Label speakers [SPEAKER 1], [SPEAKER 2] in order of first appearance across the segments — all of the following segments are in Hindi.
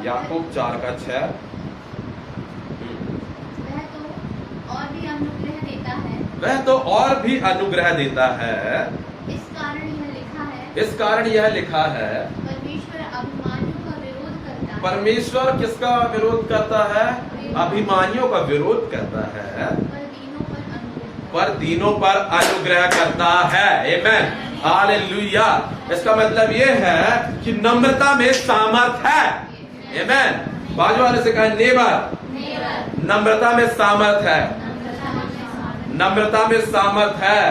[SPEAKER 1] याकूब 4:6। वह तो और भी अनुग्रह देता है। इस कारण यह लिखा है
[SPEAKER 2] परमेश्वर अभिमानियों का विरोध करता है।
[SPEAKER 1] परमेश्वर किसका विरोध करता है? अभिमानियों का विरोध करता है, पर दीनों पर अनुग्रह करता है। Amen, hallelujah. इसका मतलब ये है कि नम्रता में सामर्थ है। आमेन। बाजू वाले से कहा नेबर, नम्रता में सामर्थ है, नम्रता में सामर्थ है।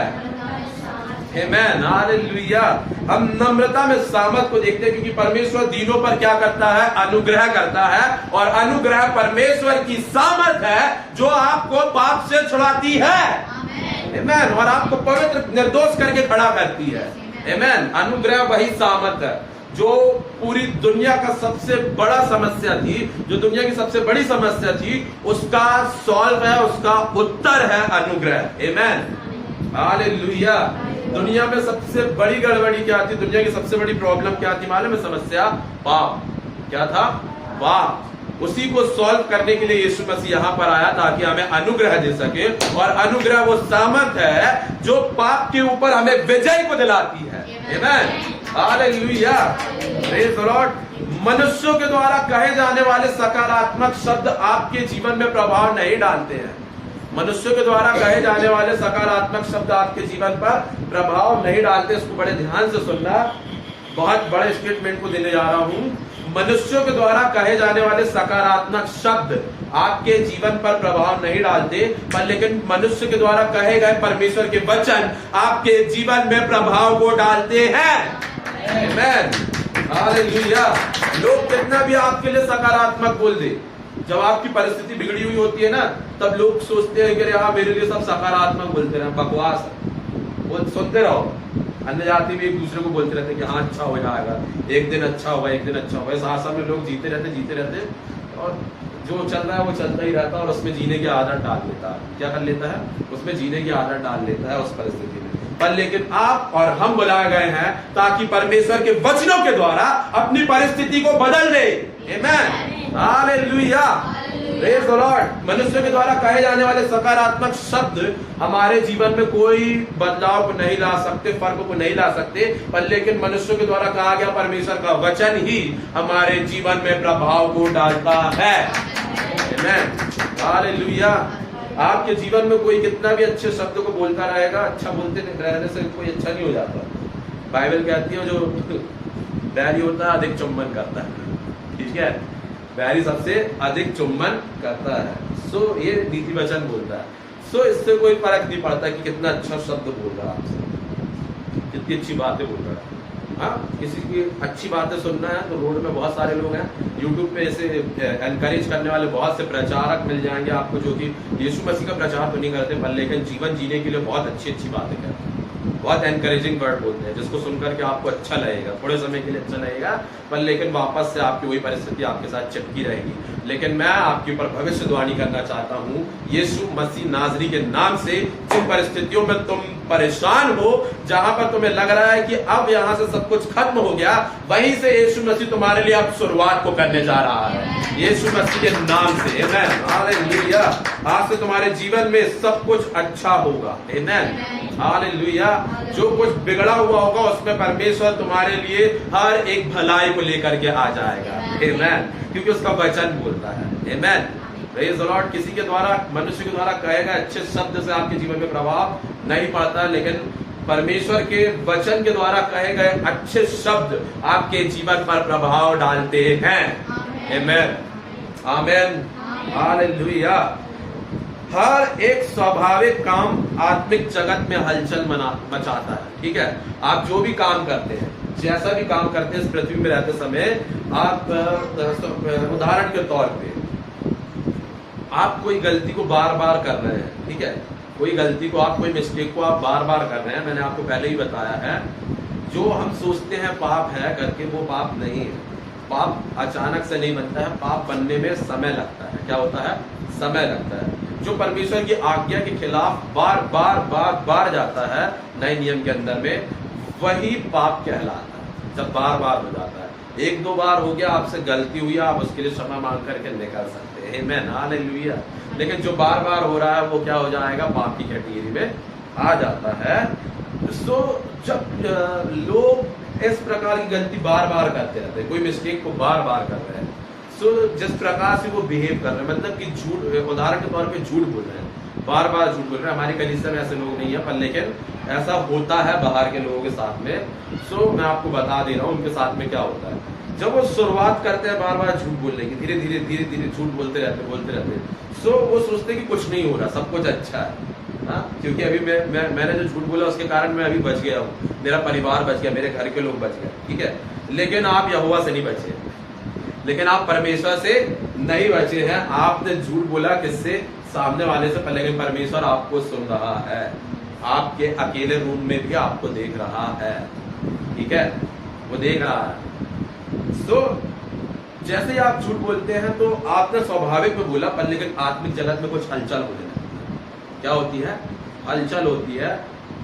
[SPEAKER 1] Amen, hallelujah. हम नम्रता में सामर्थ को देखते हैं क्योंकि परमेश्वर दीनों पर क्या करता है? अनुग्रह करता है। और अनुग्रह परमेश्वर की सामर्थ है जो आपको पाप से छुड़ाती है। आमेन। और आपको पवित्र निर्दोष करके खड़ा करती है। आमेन। अनुग्रह वही सामर्थ है जो पूरी दुनिया का सबसे बड़ा समस्या थी, जो दुनिया की सबसे बड़ी समस्या थी, उसका सॉल्व है, उसका उत्तर है अनुग्रह। आमेन, हालेलुया। दुनिया में सबसे बड़ी गड़बड़ी क्या थी? दुनिया की सबसे बड़ी प्रॉब्लम क्या थी मालूम है? समस्या पाप। क्या था? पाप। उसी को सॉल्व करने के लिए यीशु मसीह यहाँ पर आया ताकि हमें अनुग्रह दे सके। और अनुग्रह वो सामर्थ है जो पाप के ऊपर हमें विजय को दिलाती है। Amen, hallelujah, praise the Lord. मनुष्यों के द्वारा कहे जाने वाले सकारात्मक शब्द आपके जीवन में प्रभाव नहीं डालते हैं। मनुष्यों के द्वारा कहे जाने वाले सकारात्मक शब्द आपके जीवन पर प्रभाव नहीं डालते। इसको बड़े ध्यान से सुनना, बहुत बड़े स्टेटमेंट को देने जा रहा हूं। मनुष्यों के द्वारा कहे जाने वाले सकारात्मक शब्द आपके जीवन पर प्रभाव नहीं डालते, पर लेकिन मनुष्य के द्वारा कहे गए परमेश्वर के वचन आपके जीवन में प्रभाव को डालते हैं। आमेन, हालेलुया। लोग कितना भी आपके लिए सकारात्मक बोल दे, जब आपकी परिस्थिति बिगड़ी हुई होती है ना, तब लोग सोचते हैं कि हाँ मेरे लिए सब सकारात्मक बोलते रहे, बकवास है। वो सुनते रहो। अन्य जाति भी एक दूसरे को बोलते रहते कि हाँ अच्छा हो जाएगा, एक दिन अच्छा होगा, एक दिन अच्छा होगा। इस आशा में लोग जीते रहते और जो चल रहा है वो चलता ही रहता है और उसमें जीने की आदत डाल लेता है। क्या कर लेता है? उसमें जीने की आदत डाल लेता है उस परिस्थिति में। पर लेकिन आप और हम बुलाए गए हैं ताकि परमेश्वर के वचनों के द्वारा अपनी परिस्थिति को बदल दे। आमेन, हालेलुया, प्रेज़ द लॉर्ड। मनुष्य के द्वारा कहे जाने वाले सकारात्मक शब्द हमारे जीवन में कोई बदलाव को नहीं ला सकते, फर्क को नहीं ला सकते, पर लेकिन मनुष्यों के द्वारा कहा गया परमेश्वर का वचन ही हमारे जीवन में प्रभाव को डालता है। Amen, hallelujah. आपके जीवन में कोई कितना भी अच्छे शब्द को बोलता रहेगा, अच्छा बोलते रहने से कोई अच्छा नहीं हो जाता। बाइबल कहती है जो बैरी होता है अधिक चुम्बन करता है। ठीक है, बैरी सबसे अधिक चुम्बन करता है। सो ये नीति वचन बोलता है। सो इससे कोई फर्क नहीं पड़ता कि कितना अच्छा शब्द बोल रहा है आपसे, कितनी अच्छी बातें बोल रहा है। हाँ, किसी की अच्छी बातें सुनना है तो रोड में बहुत सारे लोग हैं, यूट्यूब पे ऐसे एनकरेज करने वाले बहुत से प्रचारक मिल जाएंगे आपको, जो कि यीशु मसीह का प्रचार तो नहीं करते पर लेकिन जीवन जीने के लिए बहुत अच्छी अच्छी बातें करते हैं, बहुत एनकरेजिंग वर्ड बोलते हैं, जिसको सुनकर के आपको अच्छा लगेगा, थोड़े समय के लिए अच्छा लगेगा, पर लेकिन वापस से आपकी वही परिस्थिति आपके साथ चिपकी रहेगी। लेकिन मैं आपके ऊपर भविष्यवाणी करना चाहता हूँ, यीशु मसीह नाजरी के नाम से जिन परिस्थितियों में तुम परेशान हो, जहां पर तुम्हें लग रहा है कि अब यहां से सब कुछ खत्म हो गया, वहीं से यीशु मसीह तुम्हारे लिए अब शुरुआत को करने जा रहा है, यीशु मसीह के नाम से। आमेन, हालेलुया। आज से तुम्हारे जीवन में सब कुछ अच्छा होगा। आमेन, हालेलुया। जो कुछ बिगड़ा हुआ होगा उसमें परमेश्वर तुम्हारे लिए हर एक भलाई को लेकर के आ जाएगा। आमेन, क्योंकि उसका वचन बोलता है। आमेन, प्रेज़ द लॉर्ड। किसी के द्वारा, मनुष्य के द्वारा कहे गए अच्छे शब्द से आपके जीवन में प्रभाव नहीं पड़ता, लेकिन परमेश्वर के वचन के द्वारा कहे गए अच्छे शब्द आपके जीवन पर प्रभाव डालते हैं। आमेन, आमेन, हालेलुया। हर एक स्वाभाविक काम आत्मिक जगत में हलचल मचाता है। ठीक है, आप जो भी काम करते हैं, जैसा भी काम करते हैं इस पृथ्वी में रहते समय, आप उदाहरण के तौर पे आप कोई गलती को बार बार कर रहे हैं। ठीक है, कोई गलती को आप, कोई मिस्टेक को आप बार बार कर रहे हैं। मैंने आपको पहले ही बताया है, जो हम सोचते हैं पाप है करके, वो पाप नहीं है। पाप अचानक से नहीं बनता है, पाप बनने में समय लगता है। क्या होता है? समय लगता है। जो परमेश्वर की आज्ञा के खिलाफ बार बार बार बार जाता है नए नियम के अंदर में, वही पाप कहलाता है, जब बार बार हो जाता है। एक दो बार हो गया, आपसे गलती हुई, आप उसके लिए क्षमा मांग करके निकल सकते हैं, आमीन, हालेलुया। लेकिन जो बार बार हो रहा है वो क्या हो जाएगा, पाप की कैटेगरी में आ जाता है। सो जब लोग इस प्रकार की गलती बार बार करते रहते हैं, कोई मिस्टेक को बार बार कर रहे हैं, सो जिस प्रकार से वो बिहेव कर रहे हैं, मतलब कि झूठ, उदाहरण के तौर पे झूठ बोल रहे हैं, बार बार झूठ बोल रहे हैं। हमारी कलीसिया में ऐसे लोग नहीं है, पर लेकिन ऐसा होता है बाहर के लोगों के साथ में। सो मैं आपको बता दे रहा हूँ उनके साथ में क्या होता है। जब वो शुरुआत करते हैं बार बार झूठ बोलने की, धीरे धीरे झूठ बोलते रहते, सो वो सोचते हैं कि कुछ नहीं हो रहा, सब कुछ अच्छा है। हाँ, क्योंकि अभी मैंने जो झूठ बोला उसके कारण मैं अभी बच गया हूँ, मेरा परिवार बच गया, मेरे घर के लोग बच गए, ठीक है। लेकिन आप यहोवा से नहीं बचे, लेकिन आप परमेश्वर से नहीं बचे हैं। आपने झूठ बोला किससे, सामने वाले से, लेकिन परमेश्वर आपको सुन रहा है, आपके अकेले रूम में भी आपको देख रहा है, ठीक है, वो देख रहा है। सो जैसे ही आप झूठ बोलते हैं तो आपने स्वाभाविक में बोला, पर लेकिन आत्मिक जगत में कुछ हलचल होने लगती है। क्या होती है, हलचल होती है।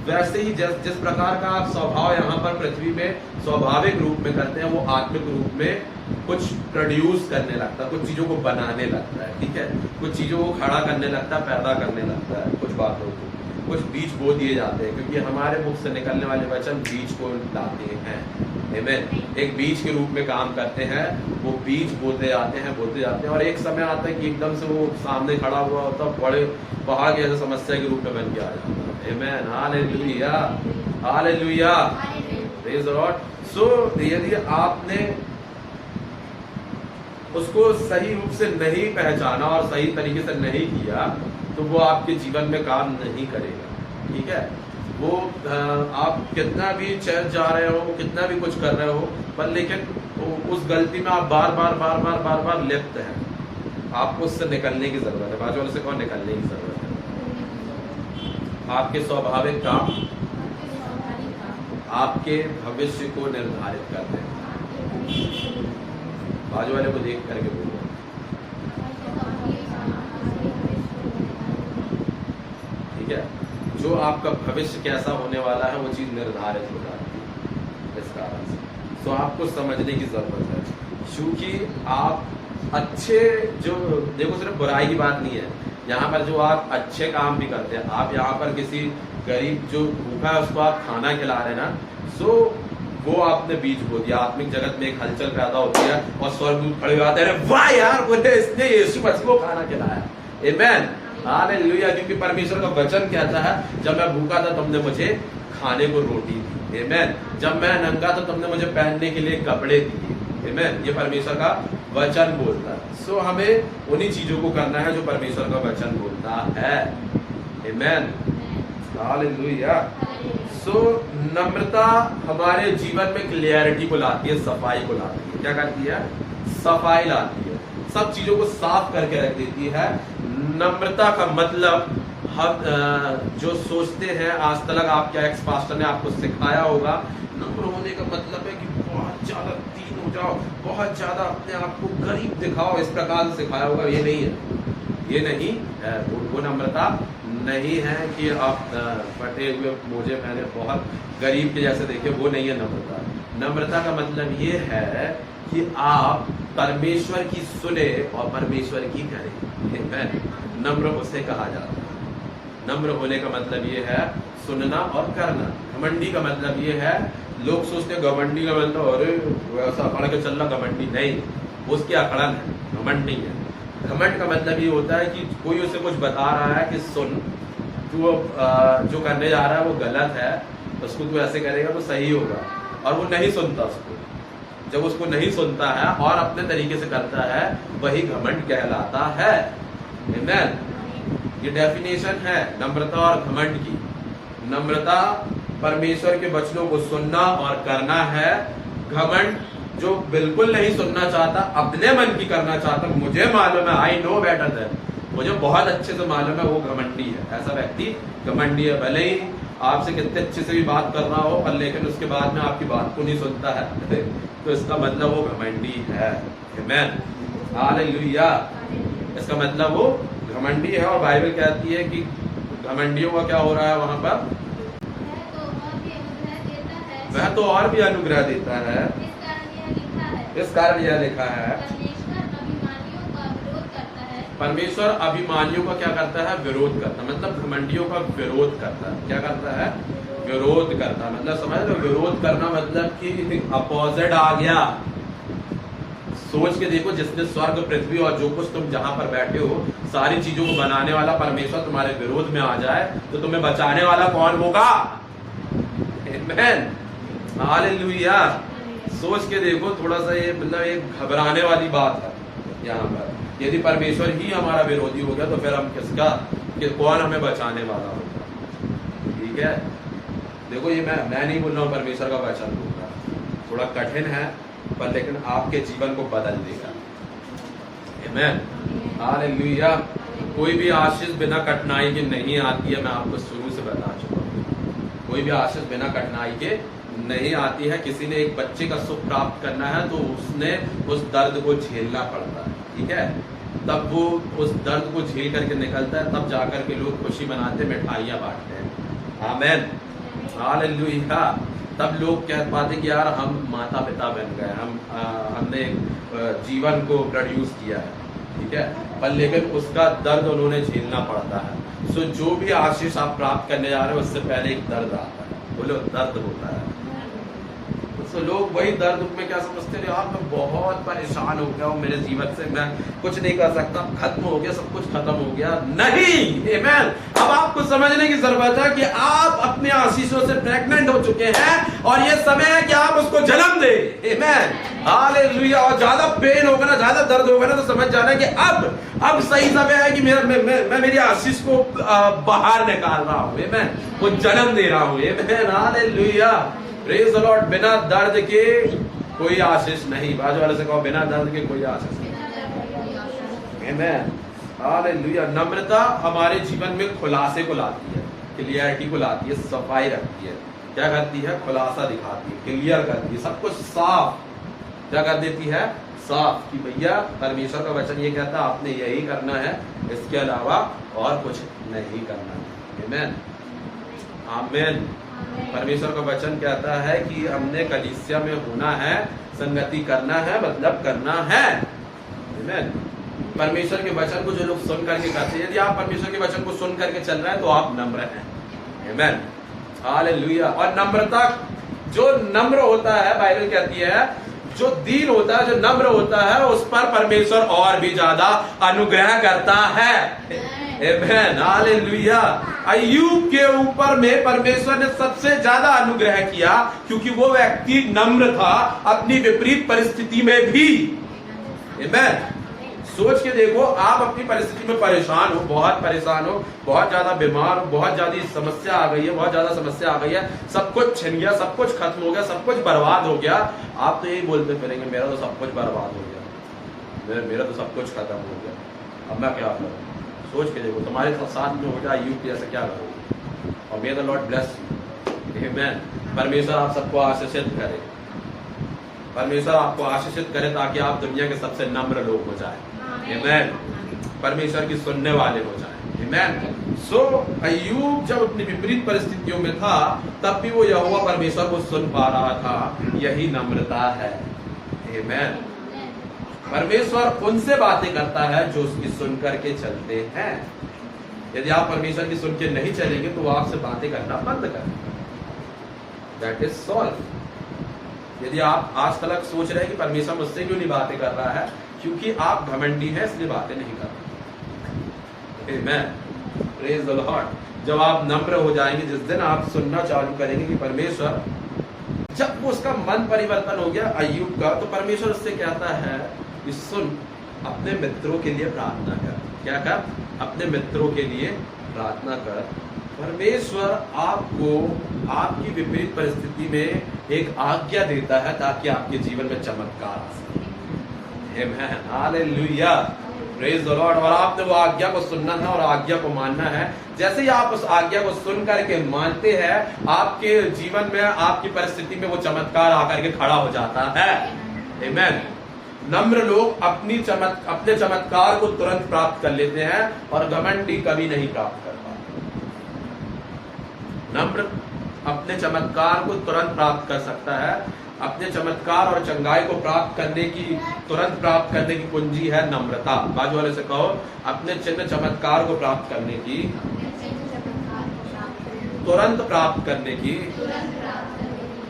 [SPEAKER 1] वैसे ही जिस प्रकार का आप स्वभाव यहाँ पर पृथ्वी में स्वाभाविक रूप में करते हैं, वो आत्मिक रूप में कुछ प्रोड्यूस करने लगता है, कुछ चीजों को बनाने लगता है, ठीक है, कुछ चीजों को खड़ा करने लगता है, पैदा करने लगता है, कुछ बातों को, कुछ बीज बो दिए जाते हैं, क्योंकि हमारे मुख से निकलने वाले वचन बीज को लाते हैं, आमीन, एक बीज के रूप में काम करते हैं। वो बीज बोते जाते हैं, और एक समय आता है कि एकदम से वो सामने खड़ा हुआ होता है, बड़े पहाड़ के ऐसे समस्या के रूप में बन के आ जाता है, आमीन, hallelujah, hallelujah, praise the Lord. So यदि आपने उसको सही रूप से नहीं पहचाना और सही तरीके से नहीं किया, तो वो आपके जीवन में काम नहीं करेगा, ठीक है। वो आप कितना भी चल जा रहे हो, कितना भी कुछ कर रहे हो, पर लेकिन उस गलती में आप बार बार लिप्त हैं। आपको उससे निकलने की जरूरत है। बाजू वाले से कौन, निकलने की जरूरत है। आपके स्वाभाविक काम आपके भविष्य को निर्धारित करते हैं। बाजू वाले को देख करके बोलो, ठीक है। जो आपका भविष्य कैसा होने वाला है वो चीज निर्धारित हो जाती है इस कारण से। तो आपको समझने की जरूरत है, क्योंकि आप अच्छे, जो देखो सिर्फ बुराई की बात नहीं है यहाँ पर, जो आप अच्छे काम भी करते हैं, आप यहाँ पर किसी गरीब जो भूखा है उसको आप खाना खिला रहे हैं ना, सो वो आपने बीज बो दिया। आत्मिक जगत में एक हलचल पैदा होती है और स्वर्गदूत खड़े हो जाते हैं, वाह यार, बोले इसने यीशु मसीह को खाना खिलाया, आमीन, हालेलुया। क्योंकि परमेश्वर का वचन कहता है, जब मैं भूखा था तुमने मुझे खाने को रोटी दी, आमीन, जब मैं नंगा था तुमने मुझे पहनने के लिए कपड़े दिए, आमीन, ये परमेश्वर का वचन बोलता है। सो हमें उन्हीं चीजों को करना है जो परमेश्वर का वचन बोलता है, आमीन, हालेलुया। सो नम्रता हमारे जीवन में क्लियरिटी को लाती है, सफाई को लाती है। क्या करती है, सफाई लाती है, सब चीजों को साफ करके रख देती है। नम्रता का मतलब हम जो सोचते हैं, आज तक आपके एक्स पास्टर ने आपको सिखाया होगा, नम्र होने का मतलब है कि बहुत ज्यादा दीन हो जाओ, बहुत ज्यादा अपने आप को गरीब दिखाओ, इस प्रकार से सिखाया होगा। ये नहीं है, ये नहीं है, वो नम्रता नहीं है कि आप फटे हुए मोजे पहने बहुत गरीब के जैसे देखे, वो नहीं है नम्रता। नम्रता का मतलब ये है कि आप परमेश्वर की सुने और परमेश्वर की करें, नम्र उसे कहा जाता है। नम्र होने का मतलब ये है सुनना और करना। घमंडी का मतलब ये है, लोग सोचते हैं घमंडी का मतलब अरे वैसा अकड़ के चल रहा, घमंडी नहीं, उसकी अकड़न है, घमंड नहीं है। घमंड का मतलब ये होता है कि कोई उसे कुछ बता रहा है कि सुन, तू जो करने जा रहा है वो गलत है, उसको तू ऐसे करेगा तो सही होगा, और वो नहीं सुनता उसको। जब उसको नहीं सुनता है और अपने तरीके से करता है, वही घमंड कहलाता है, आमीन। ये डेफिनेशन है नम्रता और घमंड की। नम्रता परमेश्वर के वचनों को सुनना और करना है। घमंड जो बिल्कुल नहीं सुनना चाहता, अपने मन की करना चाहता, मुझे मालूम है, आई नो बेटर देन, मुझे बहुत अच्छे से मालूम है, वो घमंडी है। ऐसा व्यक्ति घमंडी है। भले ही आपसे कितने अच्छे से भी बात कर रहा हो, पर लेकिन उसके बाद में आपकी बात को नहीं सुनता है, तो इसका मतलब वो घमंडी है, आमीन, हालेलुया। इसका मतलब वो घमंडी है। और बाइबल कहती है कि घमंडियों का क्या हो रहा है वहां पर, वह तो और भी अनुग्रह देता है। इस कारण यह लिखा है,
[SPEAKER 2] परमेश्वर अभिमानियों का
[SPEAKER 1] परमेश्वर अभिमानियों का क्या
[SPEAKER 2] विरोध करता है।
[SPEAKER 1] करता है? विरोध करता है। मतलब घमंडियों का विरोध करता है। क्या करता है? विरोध करता है। मतलब समझ लो, विरोध करना मतलब कि अपोजिट आ गया। सोच के देखो, जिसने स्वर्ग पृथ्वी और जो कुछ तुम जहां पर बैठे हो, सारी चीजों को बनाने वाला परमेश्वर तुम्हारे विरोध में आ जाए तो तुम्हें बचाने वाला कौन होगा? आमीन, हालेलुया। सोच के देखो, थोड़ा सा ये मतलब एक घबराने वाली बात है यहाँ पर। यदि परमेश्वर ही हमारा विरोधी हो गया तो फिर हम किसका, कि कौन हमें बचाने वाला होगा? ठीक है, देखो ये मैं नहीं बोल रहा हूँ, परमेश्वर का वचन बोल रहा है। थोड़ा कठिन है पर लेकिन आपके जीवन को बदल देगा। आमीन, हालेलुया। कोई भी आशीष बिना कठिनाई के नहीं आती है, मैं आपको शुरू से बता चुका हूँ। कोई भी आशीष बिना कठिनाई के नहीं आती है। किसी ने एक बच्चे का सुख प्राप्त करना है तो उसने उस दर्द को झेलना पड़ता है, ठीक है? तब वो उस दर्द को झेल करके निकलता है, तब जाकर के लोग खुशी मनाते, मिठाइयाँ बांटते हैं। आमीन, हालेलुया। तब लोग कह पाते कि यार हम माता पिता बन गए, हमने जीवन को प्रोड्यूस किया है, ठीक है? पर लेकिन उसका दर्द उन्होंने झेलना पड़ता है। सो जो भी आशीष आप प्राप्त करने जा रहे हो उससे पहले एक दर्द आता है। बोलो, दर्द होता है। तो लोग वही दर्द में क्या समझते हैं, यार मैं बहुत परेशान हो गया हूँ, मेरे जीवन से मैं कुछ नहीं कर सकता, खत्म हो गया, सब कुछ खत्म हो गया। नहीं, आमीन। अब आपको समझने की जरूरत है कि आप अपने आशीषों से प्रेग्नेंट हो चुके हैं और ये समय है कि आप उसको जन्म दे। आमीन, हालेलुया। और ज्यादा पेन होगा ना, ज्यादा दर्द होगा ना, तो समझ जाना कि अब सही समय है कि मैं मेरी आशीष को बाहर निकाल रहा हूँ। आमीन, वो जन्म दे रहा हूँ। आमीन, हालेलुया, प्रेज द लॉर्ड। बिना दर्द के कोई आशीष नहीं। बाजू वाले से कहो, बिना दर्द के कोई आशीष नहीं। आमीन, हालेलुया। नम्रता हमारे जीवन में खुलासे को लाती है, क्लियरिटी को लाती है, सफाई रखती है। क्या करती है? खुलासा दिखाती है, क्लियर करती है, सब कुछ साफ क्या कर देती है? साफ। कि भैया परमेश्वर का वचन ये कहता है आपने यही करना है, इसके अलावा और कुछ नहीं करना है। आमीन, आमीन। परमेश्वर का वचन कहता है कि हमने कलीसिया में होना है, संगति करना है, मतलब करना है। आमीन। परमेश्वर के वचन को जो लोग सुन करके करते हैं, यदि आप परमेश्वर के वचन को सुन करके चल रहे हैं तो आप नम्र हैं। आमीन, हालेलुया। और नम्रता, जो नम्र होता है, बाइबल कहती है जो दीन होता है, जो नम्र होता है, उस पर परमेश्वर और भी ज्यादा अनुग्रह करता है। आमीन, हालेलुया। अय्यूब के ऊपर में परमेश्वर ने सबसे ज्यादा अनुग्रह किया क्योंकि वो व्यक्ति नम्र था अपनी विपरीत परिस्थिति में भी। आमीन। सोच के देखो, आप अपनी परिस्थिति में परेशान हो, बहुत परेशान हो, बहुत ज्यादा बीमार हो, बहुत ज्यादा समस्या आ गई है, बहुत ज्यादा समस्या आ गई है, सब कुछ छिन गया, सब कुछ खत्म हो गया, सब कुछ बर्बाद हो गया। आप तो यही बोलते फिरेंगे मेरा तो सब कुछ बर्बाद हो गया, मेरा तो सब कुछ खत्म हो गया, अब मैं क्या करूं? सोच के देखो, तुम्हारे साथ में हो जाए अय्यूब जैसे, क्या करोगे? और मे द लॉर्ड ब्लेस यू। आमीन। परमेश्वर आप सबको आशीषित करे, परमेश्वर आपको आशीषित करे ताकि आप दुनिया के सबसे नम्र लोग हो जाए। आमीन, परमेश्वर की सुनने वाले हो जाए। आमीन। सो अय्यूब जब अपनी विपरीत परिस्थितियों में था तब भी वो यहोवा परमेश्वर को सुन पा रहा था। यही नम्रता है। आमीन। परमेश्वर उनसे बातें करता है जो उसकी सुन करके चलते हैं। यदि आप परमेश्वर की सुन के नहीं चलेंगे तो वो आपसे बातें करना बंद कर देगा। That is solve. यदि आप आज तक सोच रहे हैं कि परमेश्वर मुझसे क्यों नहीं बातें कर रहा है, क्योंकि आप घमंडी हैं इसलिए बातें नहीं कर रहे। आमीन, प्रेज द लॉर्ड। जब आप नम्र हो जाएंगे, जिस दिन आप सुनना चालू करेंगे कि परमेश्वर, जब वो उसका मन परिवर्तन हो गया अय्यूब का, तो परमेश्वर उससे कहता है कि सुन, अपने मित्रों के लिए प्रार्थना कर। क्या कर? अपने मित्रों के लिए प्रार्थना कर। परमेश्वर आपको आपकी विपरीत परिस्थिति में एक आज्ञा देता है ताकि आपके जीवन में चमत्कार आ सके। आमीन, हालेलुया, प्रेज द लॉर्ड। और आपने वो आज्ञा को सुनना है और आज्ञा को मानना है। जैसे ही आप उस आज्ञा को सुन करके मानते हैं, आपके जीवन में, आपकी परिस्थिति में वो चमत्कार आकर के खड़ा हो जाता है। आमीन। नम्र लोग अपने चमत्कार को तुरंत प्राप्त कर लेते हैं और घमंडी कभी नहीं प्राप्त कर पाते। नम्र अपने चमत्कार को तुरंत प्राप्त कर सकता है। अपने चमत्कार और चंगाई को प्राप्त करने की, तुरंत प्राप्त करने की कुंजी है नम्रता। बाजू वाले से कहो, अपने चिन्ह चमत्कार को प्राप्त करने की, तुरंत प्राप्त करने की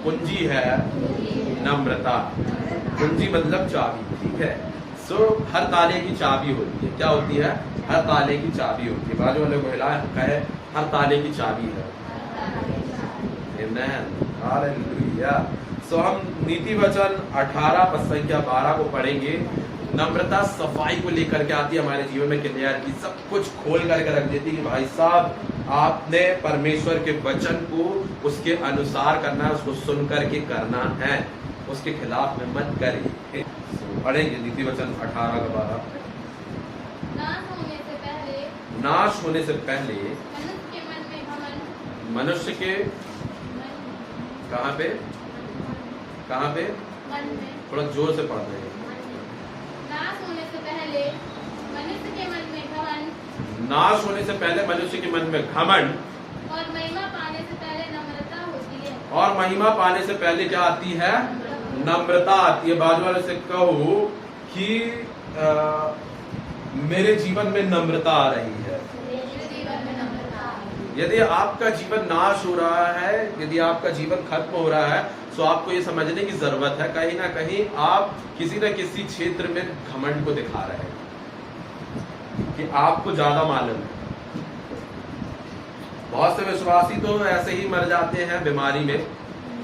[SPEAKER 1] कुंजी है नम्रता। कुंजी मतलब चाबी, ठीक है। सो हर ताले की चाबी होती है। क्या होती है? हर ताले की चाबी होती है। बाजू वाले को हिलाए, कहे हर ताले की चाबी है। Amen, hallelujah. सो हम नीति वचन 18 पद संख्या 12 को पढ़ेंगे। नम्रता सफाई को लेकर के आती है हमारे जीवन में, क्लियर की सब कुछ खोल करके रख देती है कि भाई साहब आपने परमेश्वर के वचन को उसके अनुसार करना है, उसको सुन करके करना है, उसके खिलाफ में मत करिए। पढ़ेंगे नीति वचन 18 का 12। नाश होने से पहले मनुष्य के कहाँ पे थोड़ा जोर से पढ़ रहे हैं।
[SPEAKER 3] नाश होने से पहले मनुष्य के मन में घमंड,
[SPEAKER 1] नाश होने से पहले मनुष्य के मन में घमंड,
[SPEAKER 3] और महिमा पाने से पहले नम्रता होती है।
[SPEAKER 1] और महिमा पाने से पहले क्या आती है? नम्रता आती है। बाजू वाले से कहो कि मेरे जीवन में नम्रता आ रही है। यदि आपका जीवन नाश हो रहा है, यदि आपका जीवन खत्म हो रहा है, तो आपको ये समझने की जरूरत है कहीं ना कहीं आप किसी न किसी क्षेत्र में घमंड को दिखा रहे हैं कि आपको ज्यादा मालूम है। बहुत से विश्वासी तो ऐसे ही मर जाते हैं बीमारी में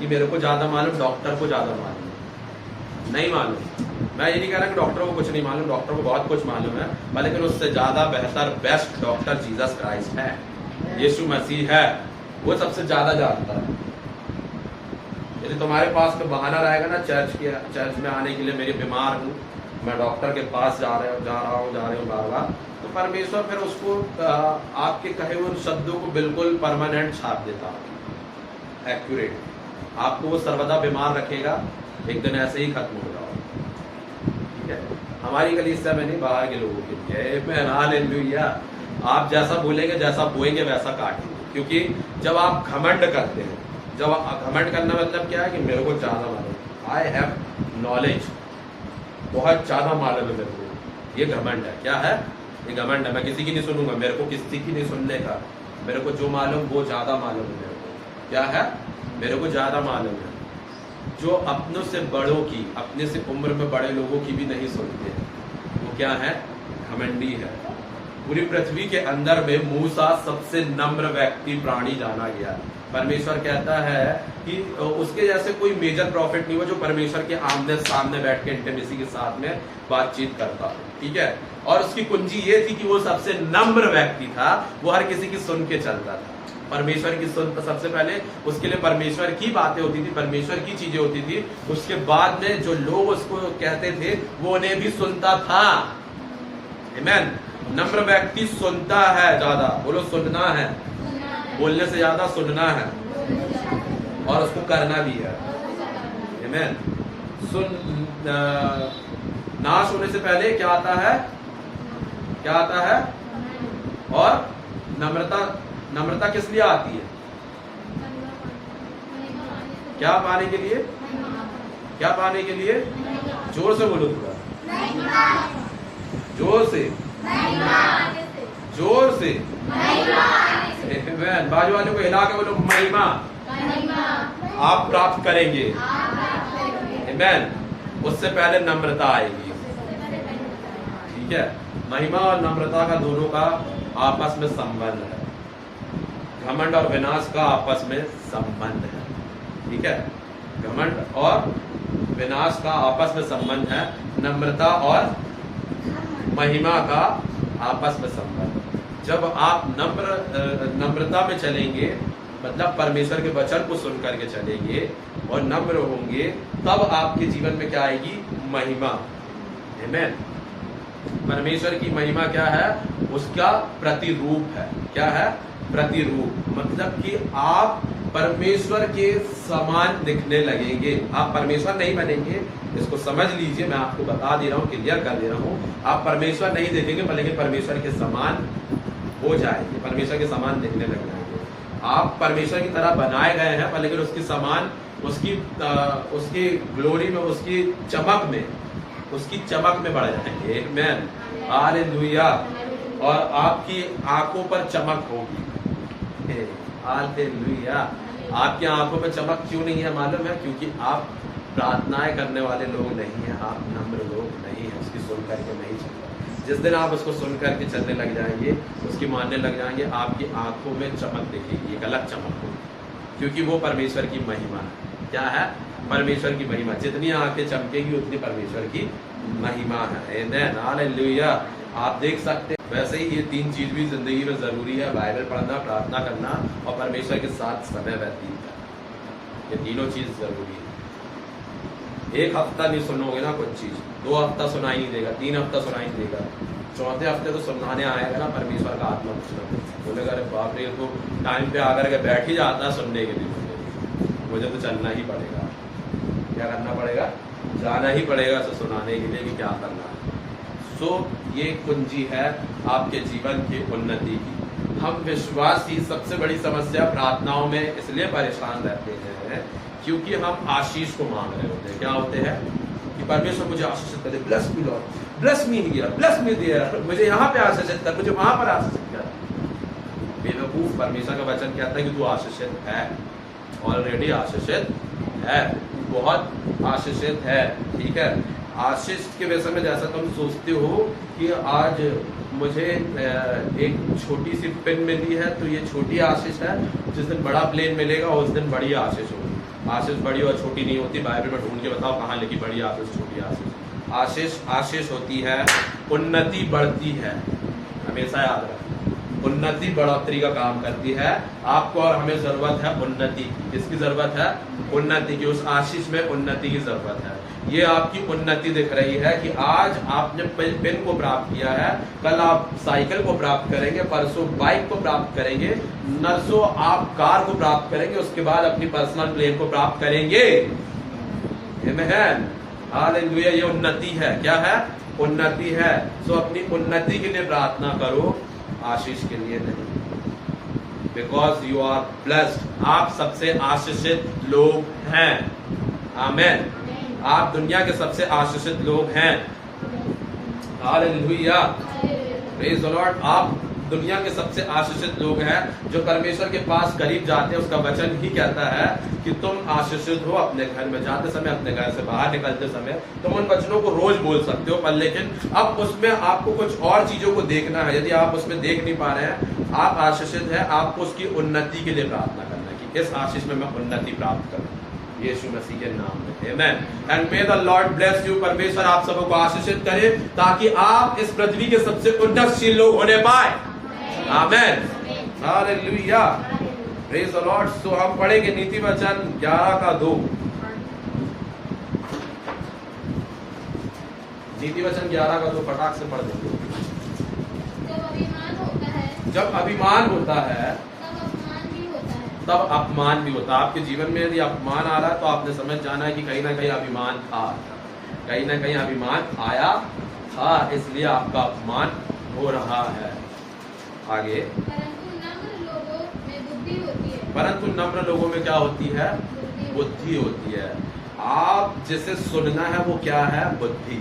[SPEAKER 1] कि मेरे को ज्यादा मालूम, डॉक्टर को ज्यादा मालूम। नहीं मालूम। मैं ये नहीं कह रहा कि डॉक्टर को कुछ नहीं मालूम, डॉक्टर को बहुत कुछ मालूम है, लेकिन उससे ज्यादा बेहतर बेस्ट डॉक्टर जीसस क्राइस्ट है, यीशु मसीह है। वो सबसे ज्यादा जानता है। यदि तुम्हारे पास में बहाना रहेगा ना चर्च में आने के लिए, मेरी बीमार हूँ, मैं डॉक्टर के पास जा रही हूँ बार बार, तो परमेश्वर फिर उसको आपके कहे हुए शब्दों को बिल्कुल परमानेंट छाप देता है, एक्यूरेट। आपको वो सर्वदा बीमार रखेगा, एक दिन ऐसे ही खत्म हो जाओ। ठीक है, हमारी कलीसिया में नहीं, बाहर के लोगों के लिए। हालेलुया। आप जैसा बोलेंगे, जैसा बोएंगे वैसा काटेंगे। क्योंकि जब आप घमंड करते हैं, जब घमंड करना मतलब क्या है कि मेरे को ज्यादा मालूम, आई हैव नॉलेज, बहुत ज्यादा मालूम है मेरे को, ये घमंड है। क्या है? ये घमंड है। मैं किसी की नहीं सुनूंगा, मेरे को किसी की नहीं सुनने का, मेरे को जो मालूम वो ज्यादा मालूम है मेरे को। क्या है? मेरे को ज्यादा मालूम है। जो अपनों से बड़ों की, अपने से उम्र में बड़े लोगों की भी नहीं सुनते, वो क्या है? घमंडी है। पूरी पृथ्वी के अंदर में मूसा सबसे नम्र व्यक्ति प्राणी जाना गया। परमेश्वर कहता है कि उसके जैसे कोई मेजर प्रॉफिट नहीं हुआ जो परमेश्वर के आमने सामने बैठ के इंटीमेसी के साथ में बातचीत करता। ठीक है, और उसकी कुंजी ये थी कि वो सबसे नम्र व्यक्ति था, वो हर किसी की सुन के चलता था। परमेश्वर की सुन, सबसे पहले उसके लिए परमेश्वर की बातें होती थी, परमेश्वर की चीजें होती थी, उसके बाद में जो लोग उसको कहते थे वो उन्हें भी सुनता था। आमीन। नम्र व्यक्ति सुनता है ज्यादा, बोलो सुनना है, बोलने से ज्यादा सुनना है, और उसको करना भी है। आमीन। नाश होने से पहले क्या आता है? क्या आता है? और नम्रता किस लिए आती है? क्या पाने के लिए? क्या पाने के लिए? जोर से बोलो, थोड़ा जोर से, जोर से। बाजू वाले को हिला के बोलो, महिमा आप प्राप्त करेंगे। आमीन। उससे पहले नम्रता आएगी। ठीक है, महिमा और नम्रता का दोनों का आपस में संबंध है। घमंड और विनाश का आपस में संबंध है। ठीक है, घमंड और विनाश का आपस में संबंध है, नम्रता और महिमा का आपस में संबंध। जब आप नम्रता में चलेंगे, मतलब परमेश्वर के वचन को सुन करके चलेंगे और नम्र होंगे, तब आपके जीवन में क्या आएगी? महिमा। आमीन। परमेश्वर की महिमा क्या है? उसका प्रतिरूप है। क्या है? प्रतिरूप। मतलब कि आप परमेश्वर के समान दिखने लगेंगे। आप परमेश्वर नहीं बनेंगे, इसको समझ लीजिए, मैं आपको बता दे रहा हूँ, क्लियर कर दे रहा हूँ। आप परमेश्वर नहीं देखेंगे, बल्कि परमेश्वर के समान हो जाएंगे, परमेश्वर के समान दिखने लग जाएंगे। आप परमेश्वर की तरह बनाए गए हैं, लेकिन उसके समान उसकी ग्लोरी में, उसकी चमक में बढ़ जाएंगे। आमेन, हालेलुया। और आपकी आंखों पर चमक होगी। हालेलुया। आपकी आंखों पर चमक क्यों नहीं है मालूम है? क्योंकि आप प्रार्थनाएं करने वाले लोग नहीं हैं, आप नम्र लोग नहीं हैं, उसकी सुन करके नहीं चलते। जिस दिन आप उसको सुन करके चलने लग जाएंगे, उसकी मानने लग जाएंगे, आपकी आंखों में चमक दिखेगी, एक अलग चमक होगी, क्योंकि वो परमेश्वर की महिमा है। क्या है? परमेश्वर की महिमा। जितनी आंखें चमकेगी उतनी परमेश्वर की महिमा है। Amen, hallelujah. आप देख सकते हैं, वैसे ही ये तीन चीज भी जिंदगी में जरूरी है, बाइबल पढ़ना, प्रार्थना करना और परमेश्वर के साथ समय व्यतीत करना। ये तीनों चीज जरूरी है। एक हफ्ता नहीं सुनोगे ना कुछ चीज, 2 हफ्ता सुनाई नहीं देगा, 3 हफ्ता सुनाई नहीं देगा, 4थे हफ्ते तो सुनाने आएगा ना परमेश्वर का आत्मा कुछ ना कुछ। बोलेगा अरे बाप रे, तो टाइम पे आकर के बैठ ही जाता है सुनने के लिए, मुझे तो चलना ही पड़ेगा। क्या करना पड़ेगा? जाना ही पड़ेगा उसे सुनाने के लिए कि क्या करना है। सो ये कुंजी है आपके जीवन की उन्नति की। हम विश्वासी सबसे बड़ी समस्या प्रार्थनाओं में इसलिए परेशान रहते हैं क्योंकि हम आशीष को मांग रहे होते हैं। क्या होते हैं? कि परमेश्वर मुझे आशीषित कर दे, bless me Lord, bless me here, bless me there, मुझे यहाँ पे आशीषित कर, मुझे वहां पर आशीषित कर। बेवकूफ, परमेश्वर का वचन कहता है कि तू आशीषित है, ऑलरेडी आशीषित है, बहुत आशीषित है। ठीक है? आशीष के विषय में जैसा तुम सोचते हो कि आज मुझे एक छोटी सी पिन मिली है तो ये छोटी आशीष है, जिस दिन बड़ा प्लेन मिलेगा उस दिन बड़ी आशीष होगी। आशीष बड़ी और छोटी नहीं होती। बाइबल में ढूंढ के बताओ कहाँ लिखी बड़ी आशीष, छोटी आशीष। आशीष आशीष होती है, उन्नति बढ़ती है। हमेशा याद रखें, उन्नति बढ़ोतरी का काम करती है। आपको और हमें जरूरत है उन्नति की। किसकी जरूरत है? उन्नति की। उस आशीष में उन्नति की जरूरत है। ये आपकी उन्नति दिख रही है कि आज आपने पेन को प्राप्त किया है, कल आप साइकिल को प्राप्त करेंगे, परसों बाइक को प्राप्त करेंगे, नरसों आप कार को प्राप्त करेंगे, उसके बाद अपनी पर्सनल प्लेन को प्राप्त करेंगे। आमीन, हालेलुया। ये उन्नति है। क्या है? उन्नति है। सो अपनी उन्नति के लिए प्रार्थना करो, आशीष के लिए नहीं। Because you are blessed. आप सबसे आशीषित लोग हैं। आमीन। आप दुनिया के सबसे आशीषित लोग हैं। Hallelujah, praise the Lord. आप दुनिया के सबसे आशीषित लोग हैं जो परमेश्वर के पास करीब जाते हैं। उसका वचन ही कहता है कि तुम आशीषित हो। अपने घर में जाते समय, अपने घर से बाहर निकलते समय तुम उन वचनों को रोज बोल सकते हो, पर लेकिन अब उसमें आपको कुछ और चीजों को देखना है। यदि आप उसमें देख नहीं पा रहे हैं, आप आशीषित हैं, आपको उसकी उन्नति के लिए प्रार्थना करना है कि इस आशीष में मैं उन्नति प्राप्त करूं, यीशु मसीह के नाम में। Amen. And may the Lord bless you. परमेश्वर आप सबको आशीषित करे ताकि आप इस पृथ्वी के सबसे उन्नतशील लोग होने पाए। आमेन, हालेलुया, प्रेज द लॉर्ड। सो हम पढ़ेंगे नीति वचन 11:2। नीति वचन 11:2 फटाक से पढ़ देंगे। जब अभिमान होता है तब अपमान भी होता है। आपके जीवन में यदि अपमान आ रहा है तो आपने समझ जाना है कि कहीं ना कहीं अभिमान था, कहीं ना कहीं अभिमान आया था, इसलिए आपका अपमान हो रहा है। आगे, परंतु नम्र लोगों में क्या होती है? बुद्धि होती है। आप जिसे सुनना है वो क्या है? बुद्धि।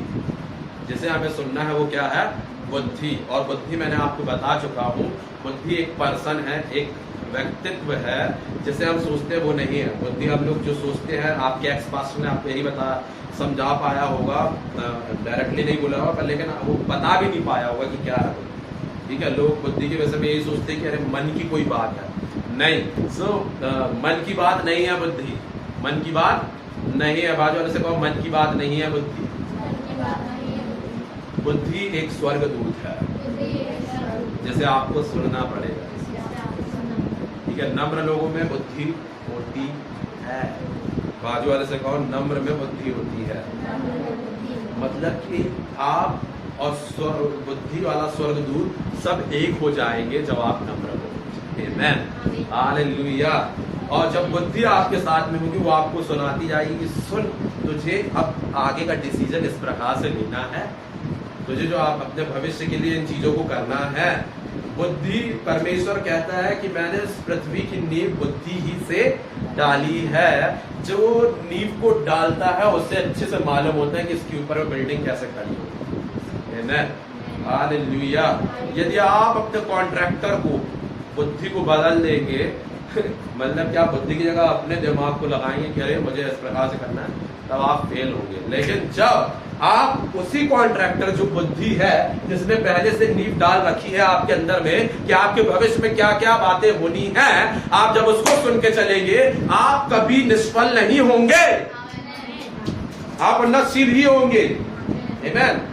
[SPEAKER 1] जिसे हमें सुनना है वो क्या है? बुद्धि। और बुद्धि मैंने आपको बता चुका हूँ, बुद्धि एक पर्सन है, एक व्यक्तित्व है। जिसे हम सोचते हैं वो नहीं है। बुद्धि हम लोग जो सोचते हैं, आपके एक्स पास्टर ने आपको यही समझा पाया होगा, डायरेक्टली नहीं बोला होगा, पर लेकिन वो बता भी नहीं पाया होगा कि क्या है बुद्धि। ठीक है? लोग बुद्धि के वजह में यही सोचते हैं कि अरे मन की कोई बात है। नहीं। सो मन की बात नहीं है बुद्धि। मन की बात नहीं है। बाजू वाले से कहो, मन की बात नहीं है बुद्धि। बुद्धि एक स्वर्गदूत है जिसे आपको सुनना पड़ेगा। ठीक है? नम्र लोगों में बुद्धि होती है। बाजू वाले से कहो, नम्र में बुद्धि होती है। मतलब कि आप और बुद्धि वाला स्वर्गदूत सब एक हो जाएंगे जब आप नम्र हो। आमेन, हालेलुया। और जब बुद्धि आपके साथ में होगी, वो आपको सुनाती जाएगी कि सुन, तुझे अब आगे का डिसीजन इस प्रकार से लेना है, तुझे जो आप अपने भविष्य के लिए इन चीजों को करना है। बुद्धि, परमेश्वर कहता है कि मैंने इस पृथ्वी की नींव बुद्धि ही से डाली है, जो नींव को डालता है उससे अच्छे से मालूम होता है कि इसके ऊपर बिल्डिंग कैसे खड़ी होगी। आमीन, हालेलुया। यदि आप अपने कॉन्ट्रैक्टर को बुद्धि को बदल देंगे, मतलब कि आप बुद्धि की जगह अपने दिमाग को लगाएंगे कि अरे मुझे इस प्रकार से करना है, तब आप फेल होंगे। लेकिन जब आप उसी कॉन्ट्रैक्टर जो बुद्धि है, जिसने पहले से नींव डाल रखी है आपके अंदर में कि आपके भविष्य में क्या क्या बातें होनी हैं, आप जब उसको सुन के चलेंगे, आप कभी निष्फल नहीं होंगे, आप उन्नतशील ही होंगे। आमीन।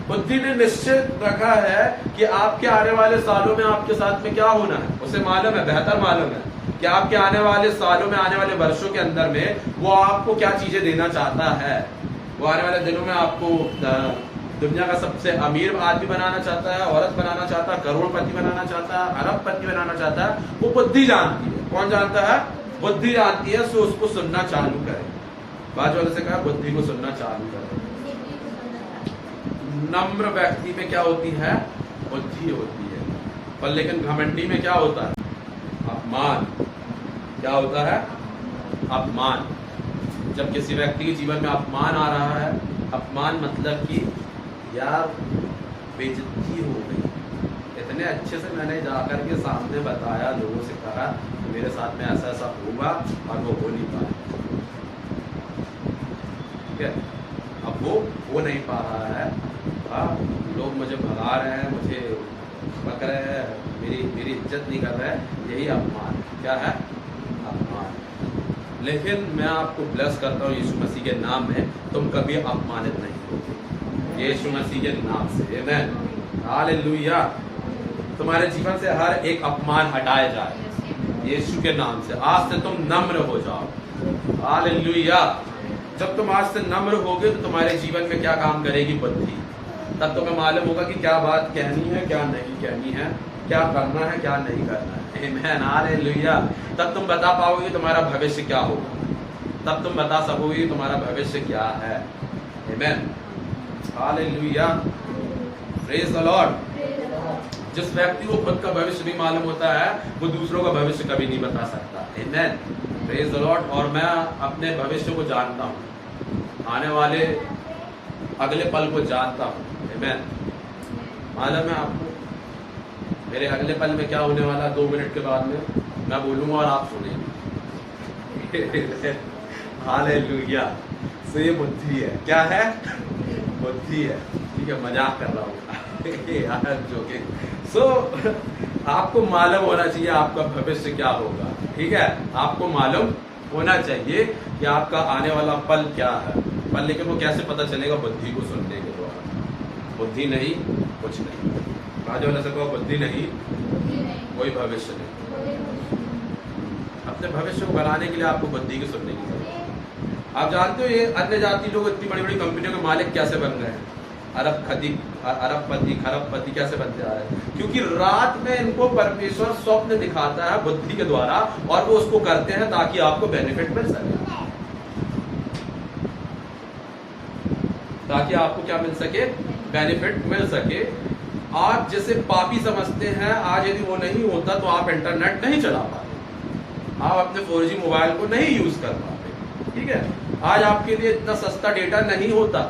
[SPEAKER 1] बुद्धि ने निश्चित रखा है कि आपके आने वाले सालों में आपके साथ में क्या होना है, उसे मालूम है, बेहतर मालूम है कि आपके आने वाले सालों में, आने वाले वर्षों के अंदर में वो आपको क्या चीजें देना चाहता है। वो आने वाले दिनों में आपको दुनिया का सबसे अमीर आदमी बनाना चाहता है, औरत बनाना चाहता है, करोड़पति बनाना चाहता है, अरबपति बनाना चाहता है। वो बुद्धि जानती है। कौन जानता है? बुद्धि जानती है। सो उसको सुनना चालू करे। बात वाले से कहा बुद्धि को सुनना चालू करे। नम्र व्यक्ति में क्या होती है? बुद्धि होती है। पर लेकिन घमंडी में क्या होता है? अपमान। क्या होता है? अपमान। जब किसी व्यक्ति के जीवन में अपमान आ रहा है, अपमान मतलब कि यार बेइज्जती हो गई, इतने अच्छे से मैंने जाकर के सामने बताया, लोगों से कहा मेरे साथ में ऐसा ऐसा होगा और वो हो नहीं पाया। ठीक है, अब वो हो नहीं पा रहा है। लोग मुझे भगा रहे हैं, मुझे पक रहे हैं, मेरी इज्जत नहीं कर रहे हैं। यही अपमान। क्या है? अपमान। लेकिन मैं आपको ब्लेस करता हूँ यीशु मसीह के नाम में, तुम कभी अपमानित नहीं होगे यीशु मसीह के नाम से। आमीन, हालेलुया। तुम्हारे जीवन से हर एक अपमान हटाया जाए यीशु के नाम से। आज से तुम नम्र हो जाओ। हालेलुया। जब तुम आज से नम्र होगे तो तुम्हारे जीवन में क्या काम करेगी? बुद्धि। तब तुम्हें मालूम होगा कि क्या बात कहनी है, क्या नहीं कहनी है, क्या करना है, क्या नहीं करना है। आमीन, हालेलुया। तब तुम बता पाओगे तुम्हारा भविष्य क्या होगा। तब तुम बता सकोगे तुम्हारा भविष्य क्या है। आमीन, हालेलुया। Praise the Lord. जिस व्यक्ति को खुद का भविष्य भी मालूम होता है, वो दूसरों का भविष्य कभी नहीं बता सकता। आमीन, प्रेज द लॉर्ड। और मैं अपने भविष्य को जानता हूँ, आने वाले अगले पल को जानता हूँ। आमीन, मालूम है आपको मेरे अगले पल में क्या होने वाला। 2 मिनट के बाद में मैं बोलूंगा और आप सुनेंगे। हालेलुया। सो ये बुद्धि है। क्या है? बुद्धि है। ठीक है, मजाक कर रहा हूँ। सो आपको मालूम होना चाहिए आपका भविष्य क्या होगा। ठीक है, आपको मालूम होना चाहिए कि आपका आने वाला पल क्या है। पर लेकिन वो कैसे पता चलेगा? बुद्धि को सुनने के द्वारा। बुद्धि नहीं, कुछ नहीं। राजा वाला से कहो बुद्धि नहीं, कोई भविष्य नहीं। अपने भविष्य को बनाने के लिए आपको बुद्धि की सुनने की जरूरत है। आप जानते हो ये अन्य जाति लोग इतनी बड़ी बड़ी कंपनियों के मालिक कैसे बन गए हैं? अरबपति, खरबपति कैसे बनते आ रहे हैं? क्योंकि रात में इनको परमेश्वर स्वप्न दिखाता है बुद्धि के द्वारा, और वो उसको करते हैं ताकि आपको बेनिफिट मिल सके। ताकि आपको क्या मिल सके? बेनिफिट मिल सके। आप जिसे पापी समझते हैं, आज यदि वो नहीं होता तो आप इंटरनेट नहीं चला पाते, आप अपने 4G मोबाइल को नहीं यूज कर पाते। ठीक है, आज आपके लिए इतना सस्ता डेटा नहीं होता।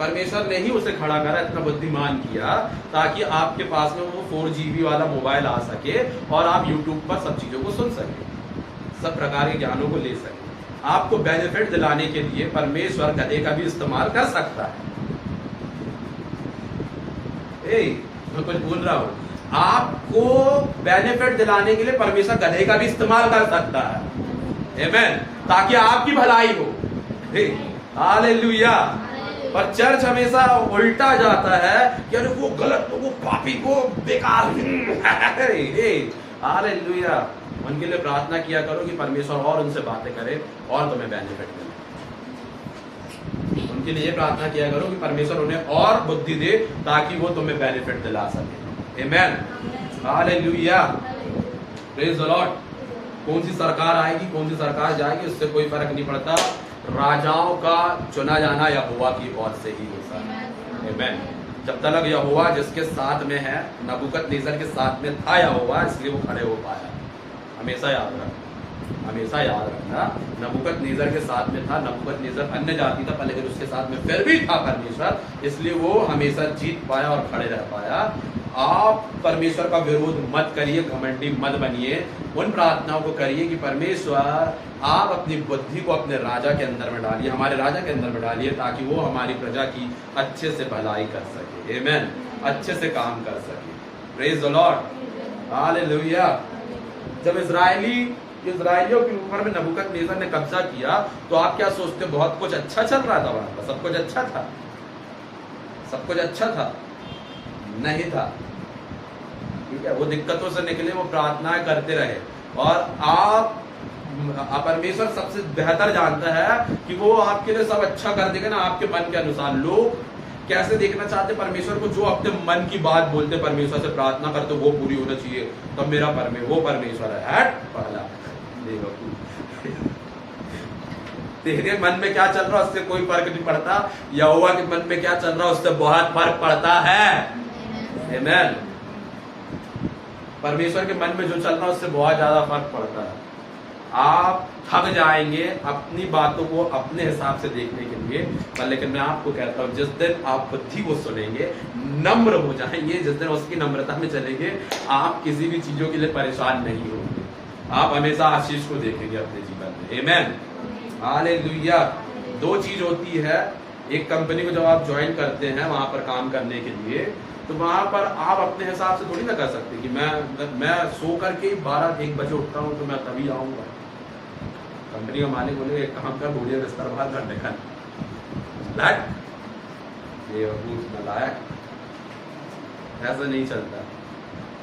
[SPEAKER 1] परमेश्वर ने ही उसे खड़ा करा, इतना बुद्धिमान किया ताकि आपके पास में वो 4GB वाला मोबाइल आ सके और आप यूट्यूब पर सब चीजों को सुन सके, सब प्रकार के ज्ञानों को ले सके। आपको बेनिफिट दिलाने के लिए परमेश्वर गधे का भी इस्तेमाल कर सकता है। मैं कुछ बोल रहा हूं, आपको बेनिफिट दिलाने के लिए परमेश्वर गधे का भी इस्तेमाल कर सकता है। आमीन, ताकि आपकी भलाई हो। हालेलुया। पर चर्च हमेशा उल्टा जाता है कि अरे वो गलत, तो वो पापी को बेकार। हालेलुया। उनके लिए प्रार्थना किया करो कि परमेश्वर और उनसे बातें करे और तुम्हें बेनिफिट मिले। उनके लिए प्रार्थना किया करो कि परमेश्वर उन्हें और बुद्धि दे ताकि वो तुम्हें बेनिफिट दिला सके। आमीन, हालेलुया। Praise the Lord. कौन सी सरकार आएगी, कौन सी सरकार जाएगी, उससे कोई फर्क नहीं पड़ता। राजाओं का चुना जाना यहोवा की ओर से ही होता है। आमीन। जब तक यहोवा जिसके साथ में है, नबूकदनेस्सर के साथ में था यहोवा, इसलिए वो खड़े हो पाया। हमेशा याद रखो। हमेशा याद रखना, नबूकदनेस्सर के साथ में था, नबूकदनेस्सर अन्य जाति था पर लेकिन उसके साथ में फिर भी था परमेश्वर, इसलिए वो हमेशा जीत पाया और खड़े रह पाया। आप परमेश्वर का विरोध मत करिए, घमंडी मत बनिए, उन प्रार्थनाओं को करिए कि परमेश्वर आप अपनी बुद्धि को अपने राजा के अंदर में डालिए, हमारे राजा के अंदर में डालिए, ताकि वो हमारी प्रजा की अच्छे से भलाई कर सके, आमेन, अच्छे से काम कर सके। Praise the Lord, hallelujah. जब इजराइलियों के ऊपर में नबूकदनेस्सर ने कब्जा किया तो आप क्या सोचते, बहुत कुछ अच्छा चल रहा था वहां पर, सब कुछ अच्छा था, सब कुछ अच्छा था? नहीं था, ठीक है। वो दिक्कतों से निकले, वो प्रार्थनाएं करते रहे, और आप परमेश्वर सबसे बेहतर जानता है कि वो आपके लिए सब अच्छा कर देगा ना, आपके मन के अनुसार। लोग कैसे देखना चाहते परमेश्वर को? जो अपने मन की बात बोलते, परमेश्वर से प्रार्थना करते, वो पूरी होना चाहिए, तब मेरा वो परमेश्वर है। हट पहला तेरे मन में क्या चल रहा है उससे कोई फर्क नहीं पड़ता, यहोवा के मन में क्या चल रहा है उससे बहुत फर्क पड़ता है, आमेन। परमेश्वर के मन में जो चल रहा है उससे बहुत ज्यादा फर्क पड़ता है। आप थक जाएंगे अपनी बातों को अपने हिसाब से देखने के लिए, पर लेकिन मैं आपको कहता हूं जिस दिन आप बुद्धि को सुनेंगे, नम्र हो जाएंगे, जिस दिन उसकी नम्रता में चलेंगे, आप किसी भी चीजों के लिए परेशान नहीं होंगे, आप हमेशा आशीष को देखेंगे अपने जीवन में, आमेन, हालेलुया। दो चीज होती है, एक कंपनी को जब आप ज्वाइन करते हैं वहां पर काम करने के लिए, तो वहां पर आप अपने हिसाब से थोड़ी ना कर सकते कि मैं सो करके 12-1 बजे उठता हूं तो मैं तभी आऊंगा। कंपनी का मालिक बोले एक काम कर, बूढ़े बिस्तर बाहर घर निकल, ये नलायक, ऐसा नहीं चलता,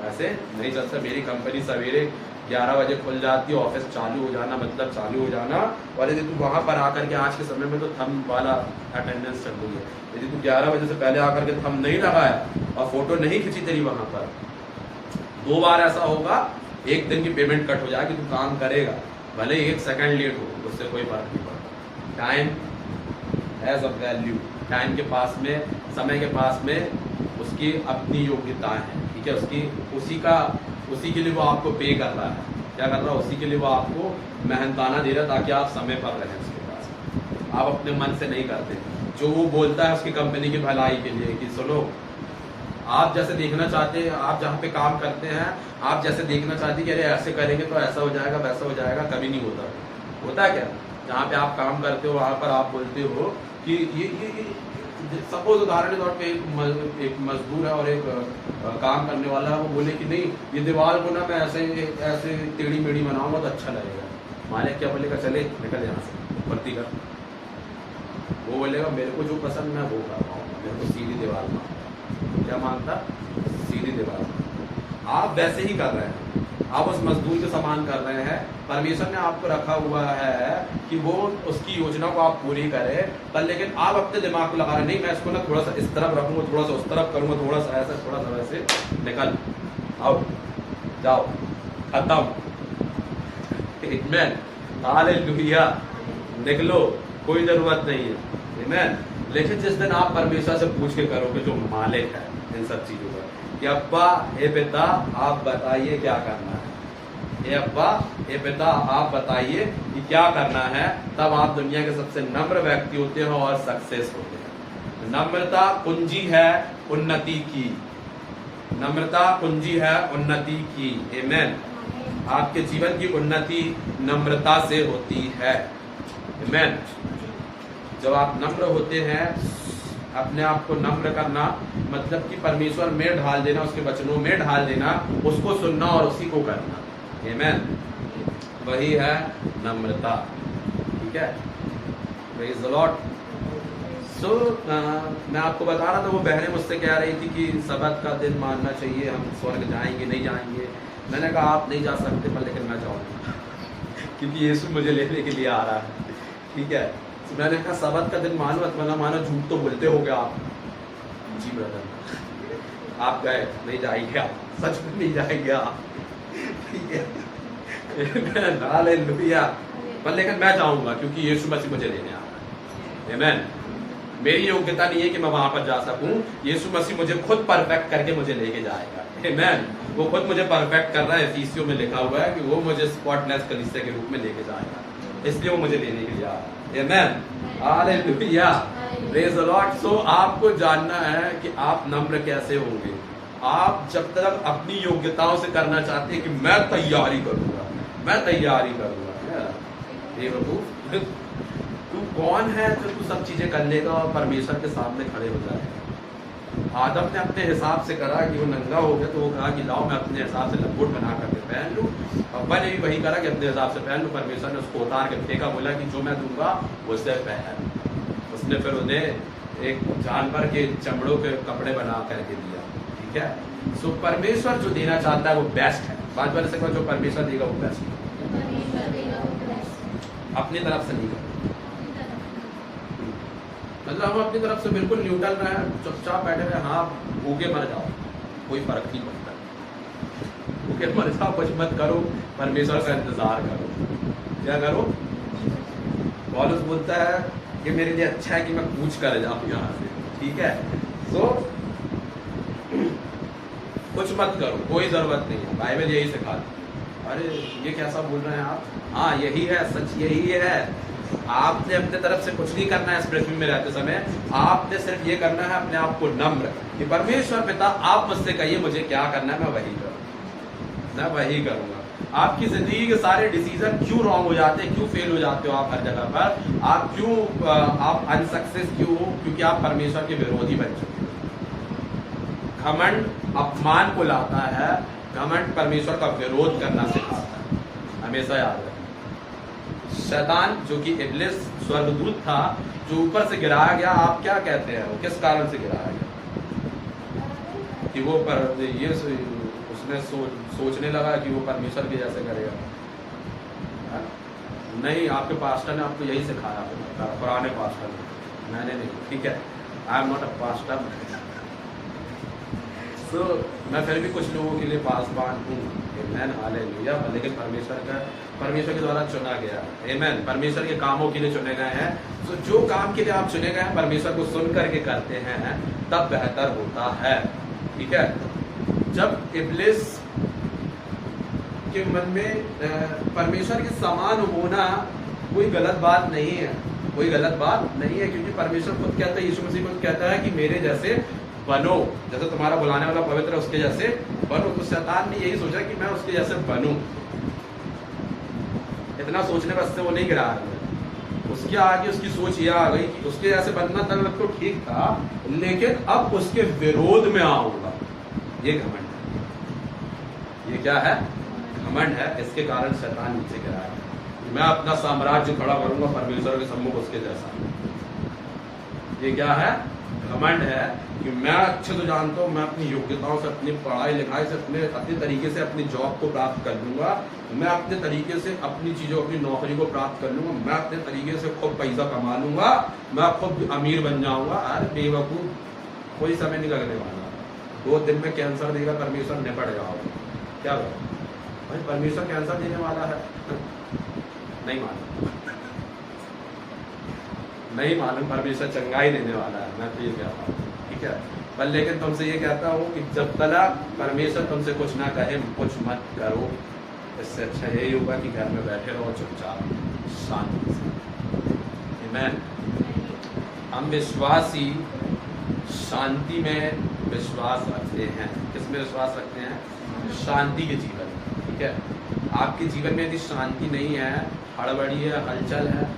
[SPEAKER 1] ऐसे नहीं चलता। मेरी कंपनी सवेरे 11 बजे खुल जाती है, ऑफिस चालू हो जाना मतलब चालू हो जाना, और यदि तू वहां पर आकर के आज के समय में तो थंब वाला अटेंडेंस चल रही है, यदि तू 11 बजे से पहले आकर के थंब नहीं लगाया और फोटो नहीं खींची तेरी वहां पर, 2 बार ऐसा होगा, 1 दिन की पेमेंट कट हो जाएगी। तू काम करेगा भले 1 सेकंड लेट हो, उससे कोई फर्क नहीं पड़ता। Time has a value, time के पास में, समय के पास में उसकी अपनी योग्यताएं हैं, ठीक है। उसी के लिए वो आपको पे कर रहा है, क्या कर रहा है, उसी के लिए वो आपको मेहनताना दे रहा है ताकि आप समय पर रहें उसके पास। आप अपने मन से नहीं करते, जो वो बोलता है उसकी कंपनी की भलाई के लिए कि सुनो, आप जैसे देखना चाहते हैं, आप जहाँ पे काम करते हैं, आप जैसे देखना चाहते हैं कि अरे ऐसे करेंगे तो ऐसा हो जाएगा, वैसा हो जाएगा, कभी नहीं होता। होता है क्या? जहाँ पे आप काम करते हो वहाँ पर आप बोलते हो कि ये सपोज उदाहरण के तौर पे एक मजदूर है और एक काम करने वाला है, वो बोले कि नहीं ये दीवार को ना मैं ऐसे टेढ़ी मेढ़ी बनाऊंगा तो अच्छा लगेगा। मालिक क्या बोलेगा, चले निकल यहाँ से, भर्ती कर। वो बोलेगा मेरे को जो पसंद है वो कर पाऊंगा, मेरे को सीधी दीवार में, क्या मांगता, सीधी दीवार। आप वैसे ही कर रहे हैं, आप उस मजदूर के समान कर रहे हैं। परमेश्वर ने आपको रखा हुआ है कि वो उसकी योजना को आप पूरी करें, पर लेकिन आप अपने दिमाग को लगा रहे नहीं मैं इसको ना थोड़ा सा इस तरफ रखूंगा, थोड़ा सा उस तरफ करूंगा, थोड़ा सा ऐसा, थोड़ा सा वैसे, निकल आओ जाओ खत्म, आमेन, हालेलुया, निकलो, कोई जरूरत नहीं है, आमेन। लेकिन जिस दिन आप परमेश्वर से पूछ के करोगे जो मालिक है इन सब चीजों का, कि अब्बा हे पिता आप बताइए क्या करना है, हे अब्बा हे पिता आप बताइए कि क्या करना है, तब आप दुनिया के सबसे नम्र व्यक्ति होते हैं और सक्सेस होते हैं। नम्रता कुंजी है उन्नति की, नम्रता कुंजी है उन्नति की, आमेन। आपके जीवन की उन्नति नम्रता से होती है, आमेन। जब आप नम्र होते हैं, अपने आप को नम्र करना मतलब कि परमेश्वर में ढाल देना, उसके वचनों में ढाल देना, उसको सुनना और उसी को करना, आमेन, वही है नम्रता, ठीक है। Praise the Lord. सो मैं आपको बता रहा था, वो बहनें मुझसे कह रही थी कि सबत का दिन मानना चाहिए, हम स्वर्ग जाएंगे नहीं जाएंगे। मैंने कहा आप नहीं जा सकते, पर लेकिन मैं जाऊंगा क्योंकि यीशु मुझे लेने के लिए आ रहा है, ठीक है। मैंने कहा सबत का दिन मानो अथवा ना मानो, झूठ तो बोलते हो गया आप। जी ब्रदर आप गए नहीं जाएंगे, आप सच में नहीं जाएंगे आप, ठीक है, हालेलुया। पर लेकिन मैं जाऊंगा क्योंकि यीशु मसीह मुझे लेने आ रहा है, आमेन, मेरी योग्यता नहीं है कि मैं वहां पर जा सकूं, यीशु मसीह मुझे खुद परफेक्ट करके मुझे लेके जाएगा। आमेन। वो खुद मुझे परफेक्ट कर रहा है। एफिसियों में लिखा हुआ है कि वो मुझे स्पॉटलेस कलीसिया के रूप में लेके जाएगा, इसलिए वो मुझे लेने के लिए आ रहा है। Amen. Hallelujah, praise the Lord. So आपको जानना है कि आप नम्र कैसे होंगे। आप जब तक अपनी योग्यताओं से करना चाहते हैं कि मैं तैयारी करूंगा, मैं तैयारी करूंगा, ये प्रभु तू कौन है जो तू सब चीजें कर लेगा और परमेश्वर के सामने खड़े हो जाएगा। आदम ने अपने हिसाब से करा कि वो नंगा हो गया, तो वो कहा कि लाओ मैं अपने हिसाब से लंगोट बना करके पहन लूं। अब्बा ने भी वही करा कि अपने हिसाब से पहन लूं। परमेश्वर ने उसको उतार के फेंका, बोला कि जो मैं दूंगा उससे पहन। उसने फिर उन्हें एक जानवर के चमड़ों के कपड़े बना करके दिया। ठीक है। सो परमेश्वर जो देना चाहता है वो बेस्ट है। 5 बार से जो परमेश्वर देगा वो बेस्ट है, अपनी तरफ से नहीं करना। मतलब हम अपनी तरफ से बिल्कुल न्यूट्रल रहे, चुपचाप बैठे रहे, हाँ भूखे मर जाओ, कोई फर्क नहीं पड़ता। भूखे मर जाओ, कुछ मत करो, परमेश्वर का इंतजार करो। क्या करो? पौलुस बोलता है कि मेरे लिए अच्छा है कि मैं कूच कर जाऊं यहाँ से। ठीक है। तो कुछ मत करो, कोई जरूरत नहीं है। बाइबल यही सिखाती। अरे ये कैसा बोल रहे हैं आप? हाँ यही है, सच यही है। आपने अपने तरफ से कुछ नहीं करना है इस पृथ्वी में रहते समय। आपने सिर्फ ये करना है अपने आप को नम्र कि परमेश्वर पिता आप मुझसे कहिए मुझे क्या करना है, मैं वही करूँ, मैं वही करूँगा। आपकी जिंदगी के सारे डिसीजन क्यों रॉन्ग हो जाते हैं, क्यों फेल हो जाते हो आप हर जगह पर, आप क्यों आप अनसक्सेस क्यों हो? क्योंकि आप परमेश्वर के विरोधी बन चुके हो। घमंड अपमान को लाता है, घमंड परमेश्वर का विरोध करना सिखाता है। हमेशा याद रखें। शैतान जो कि इब्लिस स्वर्गदूत था, जो ऊपर से गिराया गया, आप क्या कहते हैं वो किस कारण से गिराया गया? कि वो पर ये उसने सोचने लगा कि वो परमेश्वर के जैसे करेगा। नहीं, आपके पास्टर ने आपको यही सिखाया, पुराने पास्टर ने, मैंने नहीं। ठीक है। I am not a pastor. So मैं फिर भी कुछ लोगों के लिए पासवान हूँ। Amen, hallelujah. लेकिन परमेश्वर के द्वारा चुना गया। आमेन। परमेश्वर के कामों के लिए चुने गए हैं। तो जो काम के लिए आप चुने गए हैं, परमेश्वर को सुन करके करते हैं, तब बेहतर होता है। ठीक है। जब इब्लिस के मन में परमेश्वर के समान होना कोई गलत बात नहीं है, कोई गलत बात नहीं है, क्योंकि परमेश्वर खुद कहता है, यीशु मसीह खुद कहता है कि मेरे जैसे बनो, जैसे तुम्हारा बुलाने वाला पवित्र है उसके जैसे बनो। तो शैतान ने यही सोचा कि मैं उसके जैसे बनूं। इतना सोचने बस से वो नहीं गिरा है। उसके आगे उसकी सोच यह आ गई कि उसके जैसे बनना तक तो ठीक था, लेकिन अब उसके विरोध में आऊंगा। ये घमंड है। ये क्या है? घमंड है। इसके कारण शैतान नीचे गिरा है। मैं अपना साम्राज्य खड़ा करूंगा परमेश्वर के सम्मुख उसके जैसा। ये क्या है? घमंड है कि मैं अच्छे तो जानता हूँ, मैं अपनी योग्यताओं से, अपनी पढ़ाई लिखाई से, अपने तरीके से अपनी जॉब को प्राप्त कर लूंगा, मैं अपने तरीके से अपनी चीजों, अपनी नौकरी को प्राप्त कर लूंगा, मैं अपने तरीके से खूब पैसा कमा लूंगा, मैं खुद अमीर बन जाऊंगा। अरे बेवकूफ, कोई समय नहीं लगने वाला। 2 दिन में कैंसर देगा परमेश्वर, निपट जाओगे। क्या भाई, परमेश्वर कैंसर देने वाला है? नहीं मालूम, नहीं मालूम। परमेश्वर चंगाई देने वाला है, मैं तो ये कहता हूँ। ठीक है। पर लेकिन तुमसे ये कहता हूँ कि जब तक परमेश्वर तुमसे कुछ ना कहे, कुछ मत करो। इससे अच्छा यही होगा कि घर में बैठे रहो चुपचाप, शांति से। आमीन। हम विश्वासी शांति में विश्वास रखते हैं। किसमें विश्वास रखते हैं? शांति के जीवन। ठीक है। आपके जीवन में यदि शांति नहीं है, हड़बड़ी है, हलचल है,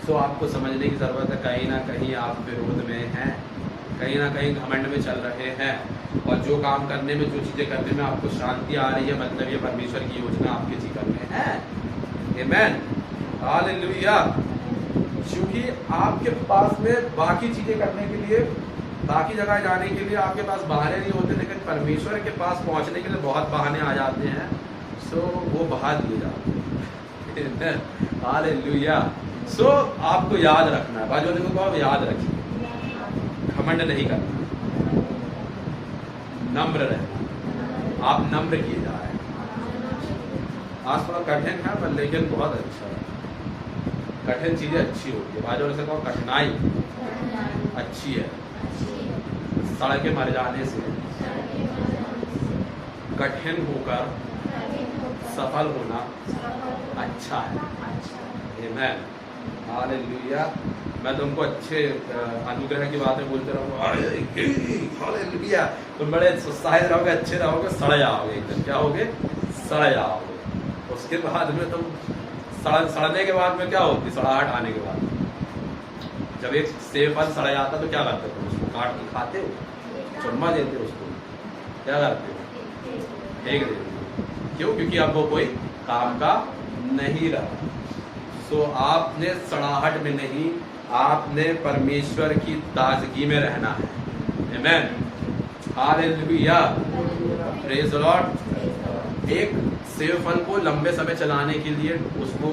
[SPEAKER 1] तो आपको समझने की जरूरत है कहीं ना कहीं आप विरोध में हैं, कहीं ना कहीं घमंड में चल रहे हैं। और जो काम करने में, जो चीजें करने में आपको शांति आ रही है, मतलब ये परमेश्वर की योजना आपके जीवन में है। आमीन, हालेलुया। क्योंकि आपके पास में बाकी चीजें करने के लिए, बाकी जगह जाने के लिए आपके पास बहाने नहीं होते, लेकिन परमेश्वर के पास पहुंचने के लिए बहुत बहाने आ जाते हैं। सो वो बहा दिए जाते हैं। हालेलुया। सो आपको याद रखना है, बाजू देखो तो आप याद रखिए, घमंड नहीं करना, नम्र रहना। आप नम्र किए जा रहे हैं। आज थोड़ा कठिन है पर लेकिन बहुत अच्छा है। कठिन चीजें अच्छी होती है। बाजू से कहो कठिनाई अच्छी है। सड़ के मर जाने से कठिन होकर सफल होना अच्छा है। आमीन, हालेलुया। मैं तुमको अच्छे अनुग्रह की बातें बोलते रहूँगा, हालेलुया, तुम बड़े उत्साहित रहोगे, अच्छे रहोगे, सड़ जाओगे एकदम। क्या होगे? सड़ जाओगे। उसके बाद में तुम सड़ने के बाद में क्या होती? सड़ाहट आने के बाद जब एक सेब फल सड़ जाता तो क्या करते हो? उसको काट के खाते हो, चुम्मा देते हो उसको, क्या करते हो? फेंक देते हो। क्यों? क्योंकि अब वो कोई काम का नहीं रहा। सो आपने सड़ाहट में नहीं, आपने परमेश्वर की ताजगी में रहना है। आमीन, हालेलुया, प्रेज द लॉर्ड। एक सेब फल को लंबे समय चलाने के लिए उसको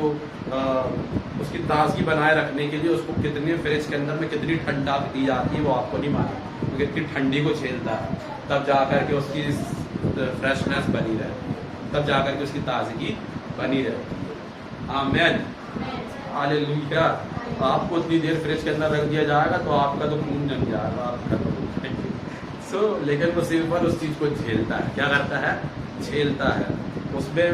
[SPEAKER 1] उसकी ताजगी बनाए रखने के लिए उसको कितने फ्रिज के अंदर में कितनी ठंडा दी जाती है वो आपको नहीं मालूम, क्योंकि इतनी ठंडी को झेलता है, तब जाकर के उसकी फ्रेशनेस बनी रहे, तब जाकर के उसकी ताजगी बनी रहे। आमीन, हालेलुया। आपको उतनी देर फ्रिज के अंदर रख दिया जाएगा तो आपका तो खून जम जाएगा, आप खत्म हो जाएंगे। लेकिन वो सेब फल उस चीज को झेलता है। क्या करता है? झेलता है। उसमें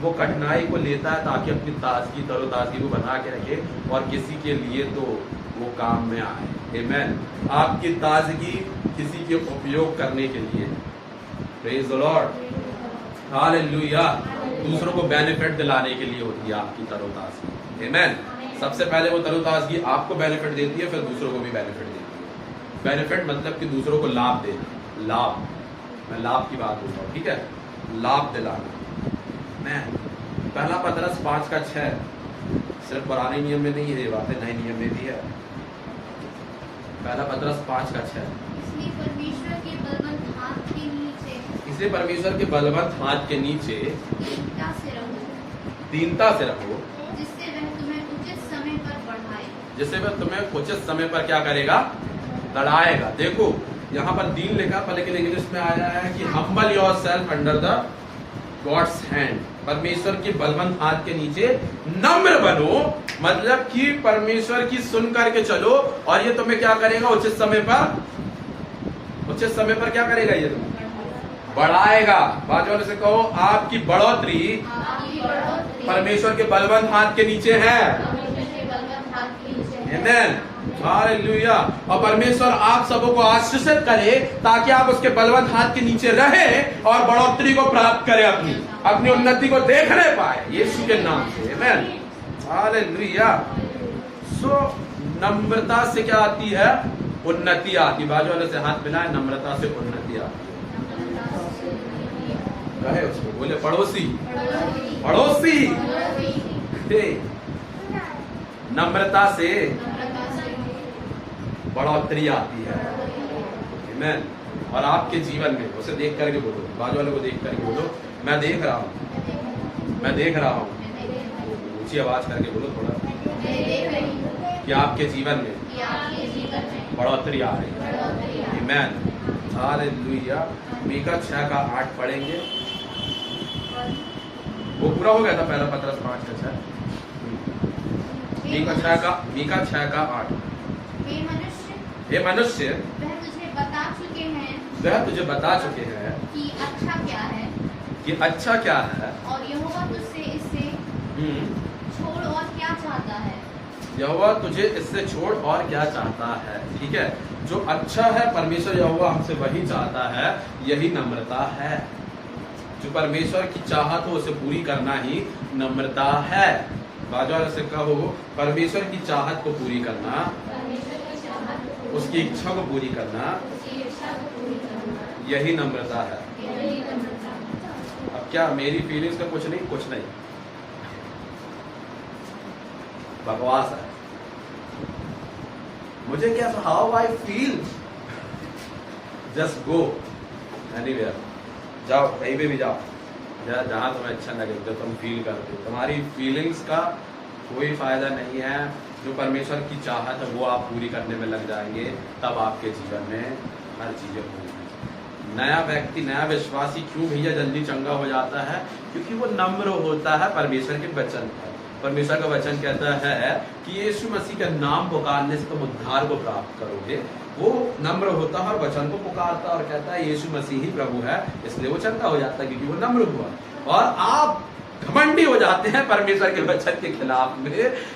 [SPEAKER 1] वो कठिनाई को लेता है ताकि अपनी ताजगी, तरोताजगी को बना के रखे और किसी के लिए तो वो काम में आए। आमीन, आपकी ताजगी किसी के उपयोग करने के लिए, प्रेज द लॉर्ड, हालेलुया, दूसरों को बेनिफिट दिलाने के लिए होती है आपकी तरोताजगी। आमीन, सबसे पहले वो तरोताजगी आपको बेनिफिट देती है, फिर दूसरों को भी बेनिफिट देती है। बेनिफिट मतलब कि दूसरों को लाभ देना। लाभ, मैं लाभ की बात बोल रहा हूँ, ठीक है? लाभ दिलाना। मैं पहला पतरस 5:6, सिर्फ पुराने नियम में नहीं है ये बातें, नए नियम में भी है। पहला पतरस 5:6,
[SPEAKER 3] इसलिए परमेश्वर के बलवंत हाथ के नीचे
[SPEAKER 1] इसलिए परमेश्वर के बलवंत हाथ के नीचे
[SPEAKER 3] दीनता से रहो,
[SPEAKER 1] दीनता से रहो,
[SPEAKER 3] जिससे वह तुम्हें उचित समय पर बढ़ाए।
[SPEAKER 1] जिससे वह तुम्हें उचित समय पर क्या करेगा? बढ़ाएगा। देखो यहाँ पर दीन लिखा पर, लेकिन इंग्लिश में आया है कि humble yourself under the gods hand. परमेश्वर के बलवंत हाथ के नीचे नम्र बनो, मतलब कि परमेश्वर की सुन करके चलो और ये तुम्हें क्या करेगा? उचित समय पर, उचित समय पर क्या करेगा? ये तुम्हें बढ़ाएगा। बाजू वाले से कहो, आपकी बढ़ोतरी परमेश्वर के बलवंत हाथ के नीचे है। आमीन, हालेलुया। और परमेश्वर आप सबों को आशीषित करे ताकि आप उसके बलवंत हाथ के नीचे रहे और बढ़ोतरी को प्राप्त करें, अपनी उन्नति को देखने पाए यीशु के नाम से। आमीन, हालेलुया। सो नम्रता से क्या आती है? उन्नति आती। बाजू वाले से हाथ मिलाए, नम्रता से उन्नति आती है। उसको बोले पड़ोसी, पड़ोसी, नम्रता से बढ़ोतरी आती है। आमीन, और आपके जीवन में उसे देख करके बोलो, बाजू वाले को देख करके बोलो, मैं देख रहा हूँ, मैं देख रहा हूँ। ऊंची आवाज करके बोलो थोड़ा, कि आपके जीवन में बढ़ोतरी आ रही है। आमीन, हालेलुया। मीका 6:8 पढ़ेंगे। वो पूरा हो गया था पहला पतरस 5:6। मीका 6:8। हे मनुष्य,
[SPEAKER 3] वह तुझे बता चुके हैं,
[SPEAKER 1] वह तुझे बता चुके हैं
[SPEAKER 3] कि अच्छा क्या है,
[SPEAKER 1] कि अच्छा क्या है,
[SPEAKER 3] और यहोवा तुझसे इससे छोड़ और क्या चाहता है।
[SPEAKER 1] यहोवा तुझे इससे छोड़ और क्या चाहता है। ठीक है, जो अच्छा है परमेश्वर यहोवा हमसे वही चाहता है, यही नम्रता है। जो परमेश्वर की चाहत हो उसे पूरी करना ही नम्रता है। बाजार से कहो, परमेश्वर की चाहत को पूरी करना, उसकी इच्छा को पूरी करना, यही नम्रता है। अब क्या मेरी फीलिंग्स का कुछ नहीं, कुछ नहीं, बकवास है। मुझे क्या, how I feel, just go anywhere, जाओ कहीं पे भी जाओ, जहां तुम्हें अच्छा लगे, जो तुम फील करते हो। तुम्हारी फीलिंग्स का कोई फायदा नहीं है। जो परमेश्वर की चाहत है वो आप पूरी करने में लग जाएंगे, तब आपके जीवन में हर चीजें होंगी। नया व्यक्ति, नया विश्वासी क्यों भैया जल्दी चंगा हो जाता है? क्योंकि वो नम्र होता है परमेश्वर के वचन पर। परमेश्वर का वचन कहता है कि यीशु मसीह का नाम पुकारने से तुम उद्धार को प्राप्त करोगे। वो नम्र होता है और वचन को पुकारता है और कहता है यीशु मसीह ही प्रभु है, इसलिए वो चंगा हो जाता है क्योंकि वो नम्र हुआ। और आप घमंडी हो जाते हैं परमेश्वर के वचन के खिलाफ में।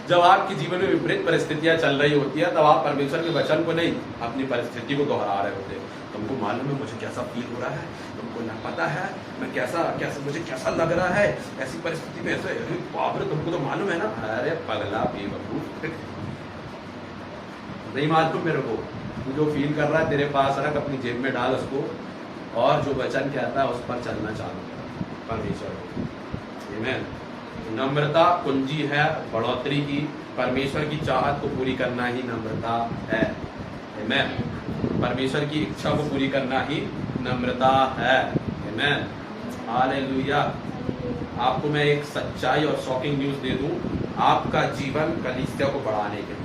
[SPEAKER 1] जब आपके जीवन में विपरीत परिस्थितियां चल रही होती है तब आप परमेश्वर के वचन को नहीं, अपनी परिस्थिति को दोहरा रहे होते। तुमको मालूम है मुझे कैसा फील हो रहा है, तुमको ना पता है मैं कैसा मुझे कैसा लग रहा है ऐसी परिस्थिति में, ऐसे बाप रे तुमको तो मालूम है ना। अरे पगला बेवकूफ, नहीं मालूम मेरे को, तू जो फील कर रहा है तेरे पास रख, अपनी जेब में डाल उसको और जो वचन कहता है उस पर चलना चालू कर परमेश्वर को। आमीन। नम्रता कुंजी है बढ़ोतरी की, परमेश्वर की चाहत को पूरी करना ही नम्रता है। आमीन। परमेश्वर की इच्छा को पूरी करना ही नम्रता है। आमीन। हालेलुया। आपको मैं एक सच्चाई और शॉकिंग न्यूज दे दूं, आपका जीवन कलीसिया को बढ़ाने के लिए,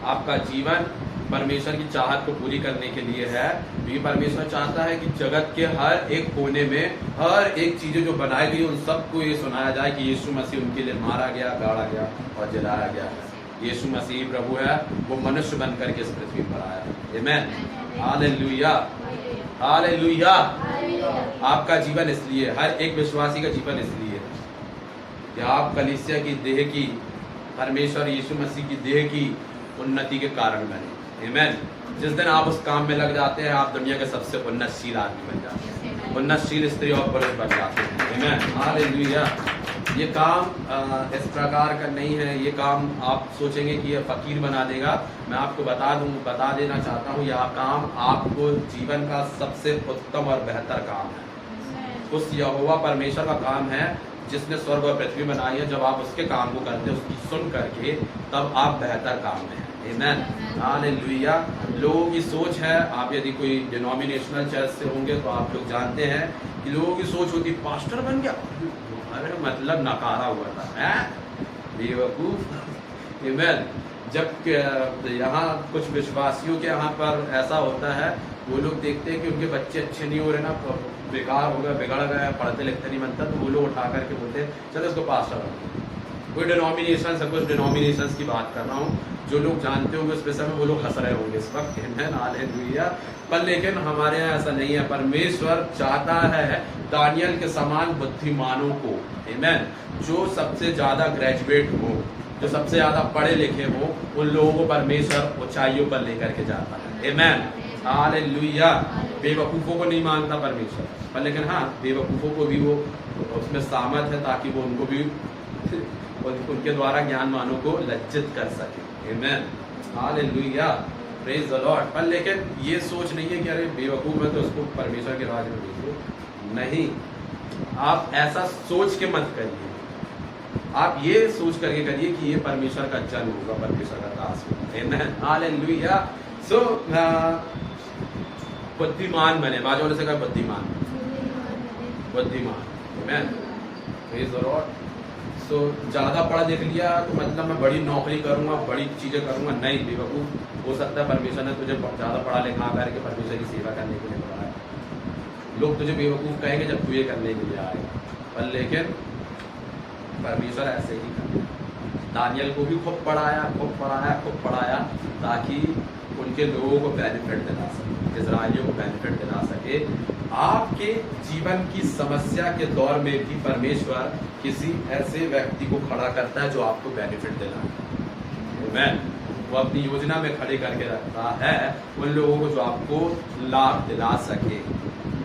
[SPEAKER 1] आपका जीवन परमेश्वर की चाहत को पूरी करने के लिए है। क्योंकि परमेश्वर चाहता है कि जगत के हर एक कोने में हर एक चीजें जो बनाई गई उन सबको ये सुनाया जाए कि यीशु मसीह उनके लिए मारा गया, गाड़ा गया और जलाया गया है। यीशु मसीह प्रभु है, वो मनुष्य बनकर के इस पृथ्वी पर आया है। आमीन। Hallelujah, hallelujah. आपका जीवन इसलिए, हर एक विश्वासी का जीवन इसलिए कि आप कलीसिया की देह की, परमेश्वर यीशु मसीह की देह की उन्नति के कारण बने। आमीन। जिस दिन आप उस काम में लग जाते हैं आप दुनिया के सबसे उन्नतशील आदमी बन जाते हैं, उन्नतशील स्त्री और पुरुष बन जाते हैं। आमीन। हालेलुया। ये काम इस प्रकार का नहीं है, ये काम आप सोचेंगे कि ये फकीर बना देगा। मैं आपको बता देना चाहता हूँ, यह काम आपको जीवन का सबसे उत्तम और बेहतर काम है। उस यहोवा परमेश्वर का काम है जिसने स्वर्ग और पृथ्वी बनाई है। जब आप उसके काम को करते हैं, उसकी सुन करके, तब आप बेहतर काम में हैं। आमीन। हालेलुया। लोगों की सोच है, आप यदि कोई डिनोमिनेशनल चर्च से होंगे तो आप लोग जानते हैं कि लोगों की सोच होती पास्टर बन गया, अरे मतलब नकारा हुआ था, है बेवकूफ। आमीन। जब यहाँ कुछ विश्वासियों के यहाँ पर ऐसा होता है, वो लोग देखते हैं कि उनके बच्चे अच्छे नहीं हो रहे ना, बेकार हो गया, बिगड़ गया, पढ़ते लिखते नहीं बनता, तो वो लोग उठा करके बोलते हैं चलो इसको पास्टर बना। कोई डिनोमिनेशन से, कुछ डिनोमिनेशंस की बात कर रहा हूँ, जो लोग जानते होंगे उस विषय में वो लोग हंस रहे होंगे इस वक्त। हालेलुया। पर लेकिन हमारे यहाँ ऐसा नहीं है। परमेश्वर चाहता है दानियल के समान बुद्धिमानों को, आमीन, जो सबसे ज्यादा ग्रेजुएट हो, जो सबसे ज्यादा पढ़े लिखे हो, उन लोगों को परमेश्वर ऊंचाइयों पर लेकर के जाता है। आमीन। हालेलुया। बेवकूफों को नहीं मानता परमेश्वर, पर लेकिन हाँ बेवकूफों को भी वो उसमें सामर्थ है ताकि वो उनको भी उनके द्वारा ज्ञानवानों को लज्जित कर सके। आमीन। हालेलुया। Praise the Lord. पर लेकिन ये सोच नहीं है कि अरे बेवकूफ है तो उसको परमेश्वर के राज में भेजो, नहीं। आप ऐसा सोच के मत करिए, आप ये सोच करके करिए कि ये परमेश्वर का जन होगा, परमेश्वर का दास होगा। आमीन। हालेलुया। सो बुद्धिमान बने, बाजू वाले से कहा बुद्धिमान, बुद्धिमान। आमीन। Praise the Lord. तो ज्यादा पढ़ा लिख लिया तो मतलब मैं बड़ी नौकरी करूंगा, बड़ी चीजें करूंगा, नहीं बेवकूफ। हो सकता है परमेश्वर ने तुझे ज्यादा पढ़ा लिखा करके परमेश्वर की सेवा करने के लिए पढ़ाया। लोग तुझे बेवकूफ कहेंगे जब तू ये करने के लिए आएगा, पर लेकिन परमेश्वर ऐसे ही कर। दानियल को भी खूब पढ़ाया ताकि उनके लोगों को बेनिफिट दिला सके, इजराइलियों को बेनिफिट दिला सके। आपके जीवन की समस्या के दौर में भी परमेश्वर किसी ऐसे व्यक्ति को खड़ा करता है जो आपको बेनिफिट दिला, वो अपनी योजना में खड़े करके रखता है उन लोगों को जो आपको लाभ दिला सके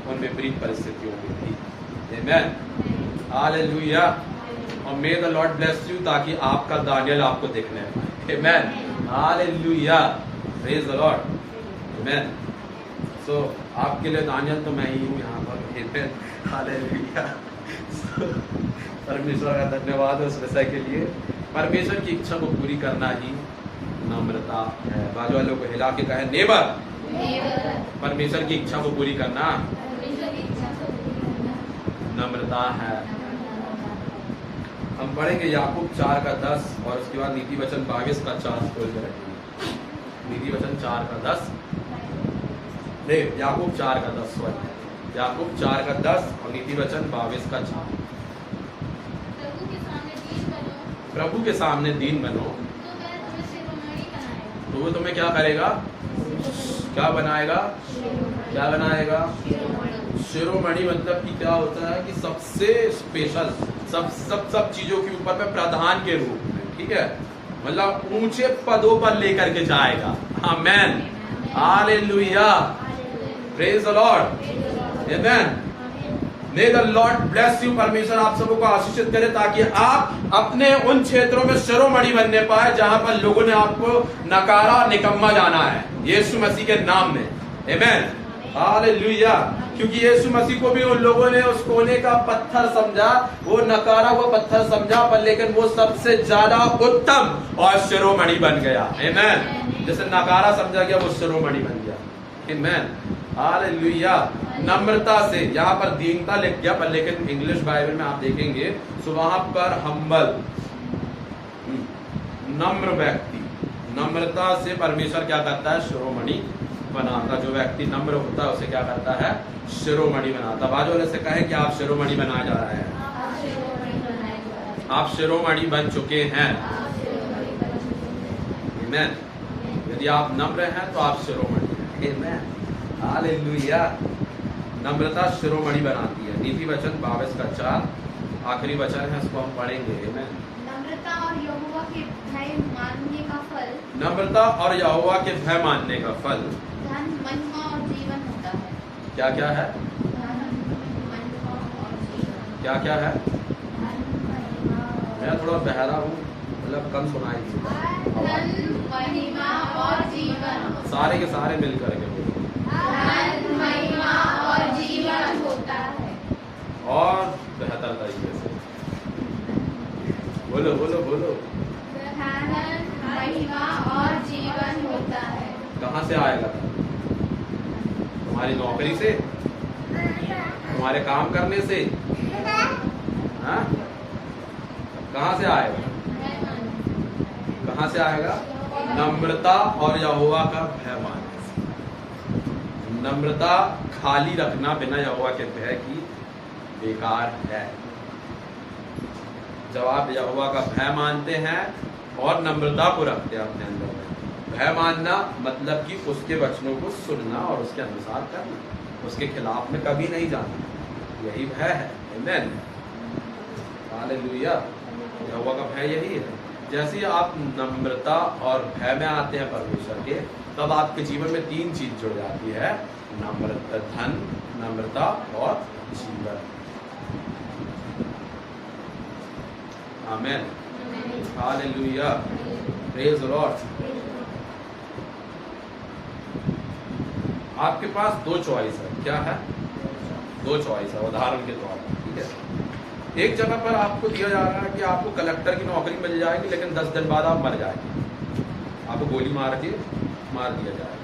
[SPEAKER 1] उन विपरीत परिस्थितियों में भी। आमीन। हालेलुया। और मे द लॉर्ड ब्लेस यू, ताकि आपका दानियल आपको दिखने पाए। आमीन। हालेलुया। Praise the Lord. आमीन। सो आपके लिए दानियल तो मैं ही हूँ यहाँ पर। हालेलुया। परमेश्वर का धन्यवाद उस विषय के लिए। परमेश्वर की इच्छा को पूरी करना ही नम्रता है। बाजू वालों को हिला के कहे नेबर, परमेश्वर की इच्छा को पूरी करना नम्रता है। हम पढ़ेंगे याकूब 4:10 और उसके बाद नीति वचन 22:4 खोल कर रखेंगे। नीति वचन 4:10 नहीं, याकूब 4:10 याकूब 4:10 और नीति वचन 22:4।
[SPEAKER 3] प्रभु के
[SPEAKER 1] प्रभु के सामने दीन बनो, तो वो तुम्हें क्या करेगा? क्या बनाएगा? क्या बनाएगा? शिरोमणि मतलब कि क्या होता है कि सबसे स्पेशल, सब चीजों के ऊपर में प्रधान के रूप में, ठीक है, मतलब ऊंचे पदों पर लेकर के जाएगा। Amen, hallelujah, praise the Lord, amen. May the Lord bless you, परमेश्वर आप सबों को आशीषित करे ताकि आप अपने उन क्षेत्रों में शिरोमणि बनने पाए जहां पर लोगों ने आपको नकारा, निकम्मा जाना है, यीशु मसीह के नाम में, आमेन, हालेलुया। क्योंकि यीशु मसीह को भी उन लोगों ने उस कोने का पत्थर समझा, वो नकारा हुआ पत्थर समझा, पर लेकिन वो सबसे ज्यादा उत्तम और शिरोमणि बन गया, आमेन। जैसे नकारा समझा गया वो शिरोमणि बन गया, आमेन, हालेलुया। नम्रता से, यहाँ पर दीनता लिख गया, पर लेकिन इंग्लिश बाइबल में आप देखेंगे तो वहां पर हम्बल, नम्र व्यक्ति, नम्रता से परमेश्वर क्या करता है? शिरोमणि बनाता। जो व्यक्ति नम्र होता है उसे क्या करता है? शिरोमणि बनाता। बाजू वाले से कहे कि आप शिरोमणि बनाए जा रहे हैं, आप शिरोमणि बन चुके हैं, आमेन। यदि आप नम्र हैं तो आप शिरोमणि हैं, आमेन, हालेलुया। नम्रता शिरोमणि बनाती है। नीति वचन 22 का 4 आखिरी वचन है, इसको हम पढ़ेंगे, आमेन।
[SPEAKER 3] नम्रता और यहोवा के भय मानने का फल,
[SPEAKER 1] नम्रता और यहोवा के भय मानने का फल
[SPEAKER 3] धन, महिमा और जीवन होता है।
[SPEAKER 1] क्या क्या है?
[SPEAKER 3] धन, महिमा और जीवन।
[SPEAKER 1] क्या क्या है?
[SPEAKER 3] धन, महिमा और
[SPEAKER 1] मैं थोड़ा बहरा हूँ, मतलब कम सुनाई देता।
[SPEAKER 3] धन, महिमा और जीवन,
[SPEAKER 1] सारे के सारे मिल करके बोलो।
[SPEAKER 3] धन, महिमा और जीवन होता है।
[SPEAKER 1] और बेहतर तरीके से बोलो बोलो बोलो।
[SPEAKER 3] धन, महिमा और जीवन होता है।
[SPEAKER 1] कहाँ से आएगा? तुम्हारी नौकरी से, तुम्हारे काम करने से, हाँ? कहाँ से आएगा? कहाँ से आएगा? नम्रता और यहोवा का भय मानने से। नम्रता खाली रखना बिना यहोवा के भय की बेकार है। जब आप यहोवा का भय मानते हैं और नम्रता को रखते हैं अपने अंदर में, भय मानना मतलब कि उसके वचनों को सुनना और उसके अनुसार करना, उसके खिलाफ में कभी नहीं जाना, यही भय है, आमेन, हालेलुया। यहोवा का भय यही है। जैसे आप नम्रता और भय में आते हैं परमेश्वर के, तब आपके जीवन में 3 चीज जुड़ जाती है, नम्रता, धन, नम्रता और जीवन, आमेन, हालेलुया, प्रेज द लॉर्ड। आपके पास 2 चॉइस है। क्या है? 2 चॉइस है, उदाहरण के तौर पर, ठीक है। एक जगह पर आपको दिया जा रहा है कि आपको कलेक्टर की नौकरी मिल जाएगी, लेकिन 10 दिन बाद आप मर जाएंगे, आपको गोली मार दिया जाएगा।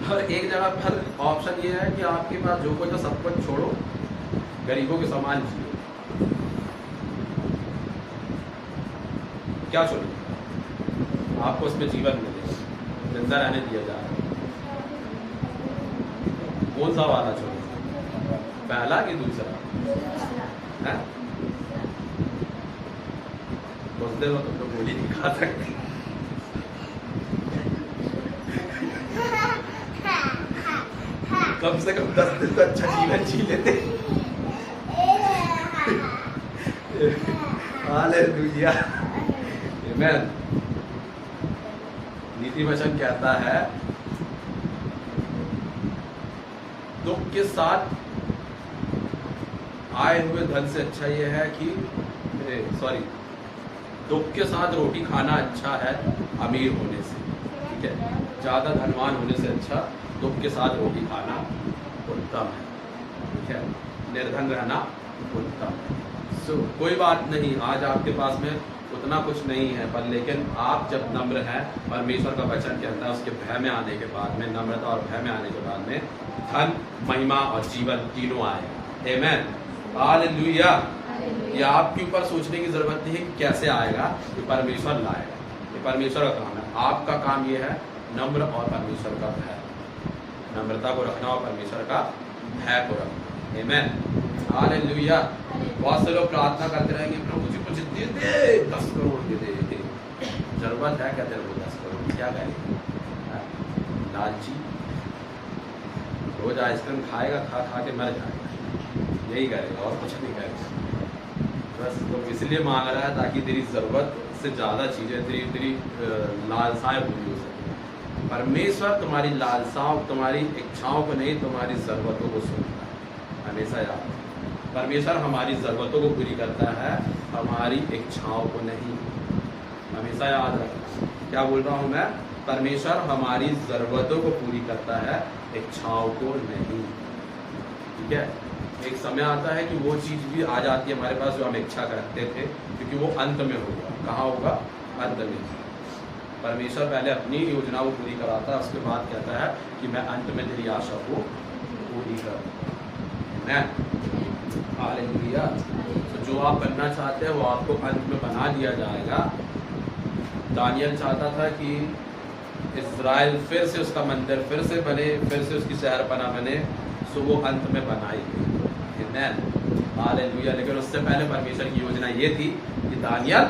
[SPEAKER 1] और एक जगह पर ऑप्शन ये है कि आपके पास जो कुछ है सब कुछ छोड़ो, गरीबों के समान जियो। क्या चुनेंगे? आपको उसमें जीवन मिलेगा, जिंदा रहने दिया जाएगा। कौन सा वाला चुनेंगे? पहला कि दूसरा? है? कुछ देर में तुम तो गोली नहीं खा सकते। कम से कम 10 दिन तो अच्छा जीवन जी लेते। हालेलुया, आमेन। नीति वचन कहता है, दुख के साथ आए हुए धन से अच्छा यह है कि दुख के साथ रोटी खाना अच्छा है अमीर होने से, ठीक है। ज्यादा धनवान होने से अच्छा दुख के साथ रोटी खाना उत्तम है, ठीक है। निर्धन रहना उत्तम है। कोई बात नहीं, आज आपके पास में उतना कुछ नहीं है, पर लेकिन आप जब नम्र हैं, परमेश्वर का वचन कहता है उसके भय में आने के बाद में, नम्रता और भय में आने के बाद में धन, महिमा और जीवन तीनों आएगा, आमेन, हालेलुया। ये आपके ऊपर सोचने की जरूरत नहीं है कि कैसे आएगा, ये परमेश्वर लाएगा, ये परमेश्वर का काम है। आपका काम ये है नम्र और परमेश्वर का भय, नम्रता को रखना और परमेश्वर का भय को रखना, आमेन, हालेलुया। बहुत से लोग प्रार्थना करते रहेंगे, प्रभु मुझे कुछ दे दे, 10 करोड़ दे दे। जरूरत है क्या तेरे को 10 करोड़? क्या करेंगे? लालची, रोज आइसक्रीम खाएगा, खा खा के मर जाएगा, यही करेगा और कुछ नहीं करेगा। बस तो इसलिए मांग रहा है ताकि तेरी जरूरत से ज्यादा चीजें, तेरी लालसाएं पूरी हो सके। परमेश्वर तुम्हारी लालसाओं, तुम्हारी इच्छाओं को नहीं, तुम्हारी जरूरतों को सुनता है। हमेशा याद रखो, परमेश्वर हमारी जरूरतों को पूरी करता है, हमारी इच्छाओं को नहीं। हमेशा याद रखना, क्या बोल रहा हूं मैं? परमेश्वर हमारी जरूरतों को पूरी करता है, इच्छाओं को नहीं। ठीक है, एक समय आता है कि वो चीज भी आ जाती है हमारे पास जो हम इच्छा करते थे, क्योंकि वो अंत में होगा। कहाँ होगा? अंत में। परमेश्वर पहले अपनी योजना को पूरी कराता है, उसके बाद कहता है कि मैं अंत में तेरी आशा को पूरी करूंगा। हालेलुया। तो जो आप बनना चाहते हैं वो आपको अंत में बना दिया जाएगा। दानियल चाहता था कि इज़राइल फिर से उसका मंदिर फिर से बने, फिर से उसकी शहरपना बने, सो वो अंत में बनाई गई। हालेलुया। लेकिन उससे पहले परमेश्वर की योजना ये थी कि दानियल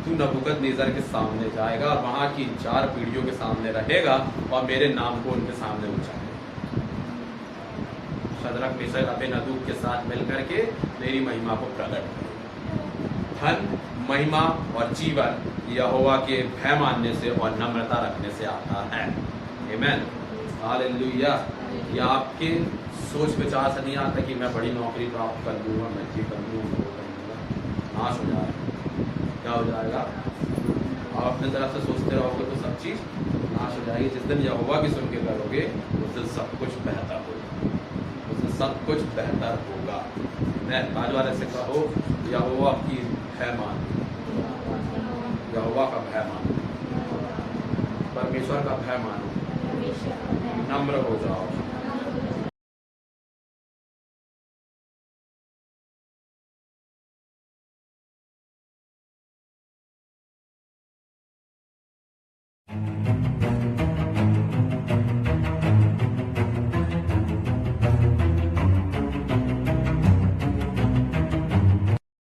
[SPEAKER 1] तू नबूकदनेस्सर के सामने जाएगा और वहां की 4 पीढ़ियों के सामने रहेगा और मेरे नाम को उनके सामने ऊंचाएगा। शद्रक, मेशक, अबेदनगो के साथ मिलकर के मेरी महिमा को प्रकट करेगा। धन, महिमा और जीवन यहोवा के भय मानने से और नम्रता रखने से आता है। आमीन, हालेलुया। ये आपके सोच विचार से नहीं आता कि मैं बड़ी नौकरी प्राप्त कर लूँगा, मैं ये कर लूँगा, वो कर लूँगा। नाश हो जाएगा। क्या हो जाएगा? आप अपने तरफ से सोचते रहोगे तो सब चीज़ नाश हो जाएगी। जिस दिन यहोवा की सुन के करोगे उस दिन सब कुछ बेहतर होगा, उस दिन सब कुछ बेहतर होगा। मैं आज वाले से कहो, यहोवा की भय मानो, यहोवा का भय मानो, परमेश्वर का भय मानो, नम्र हो जाओ,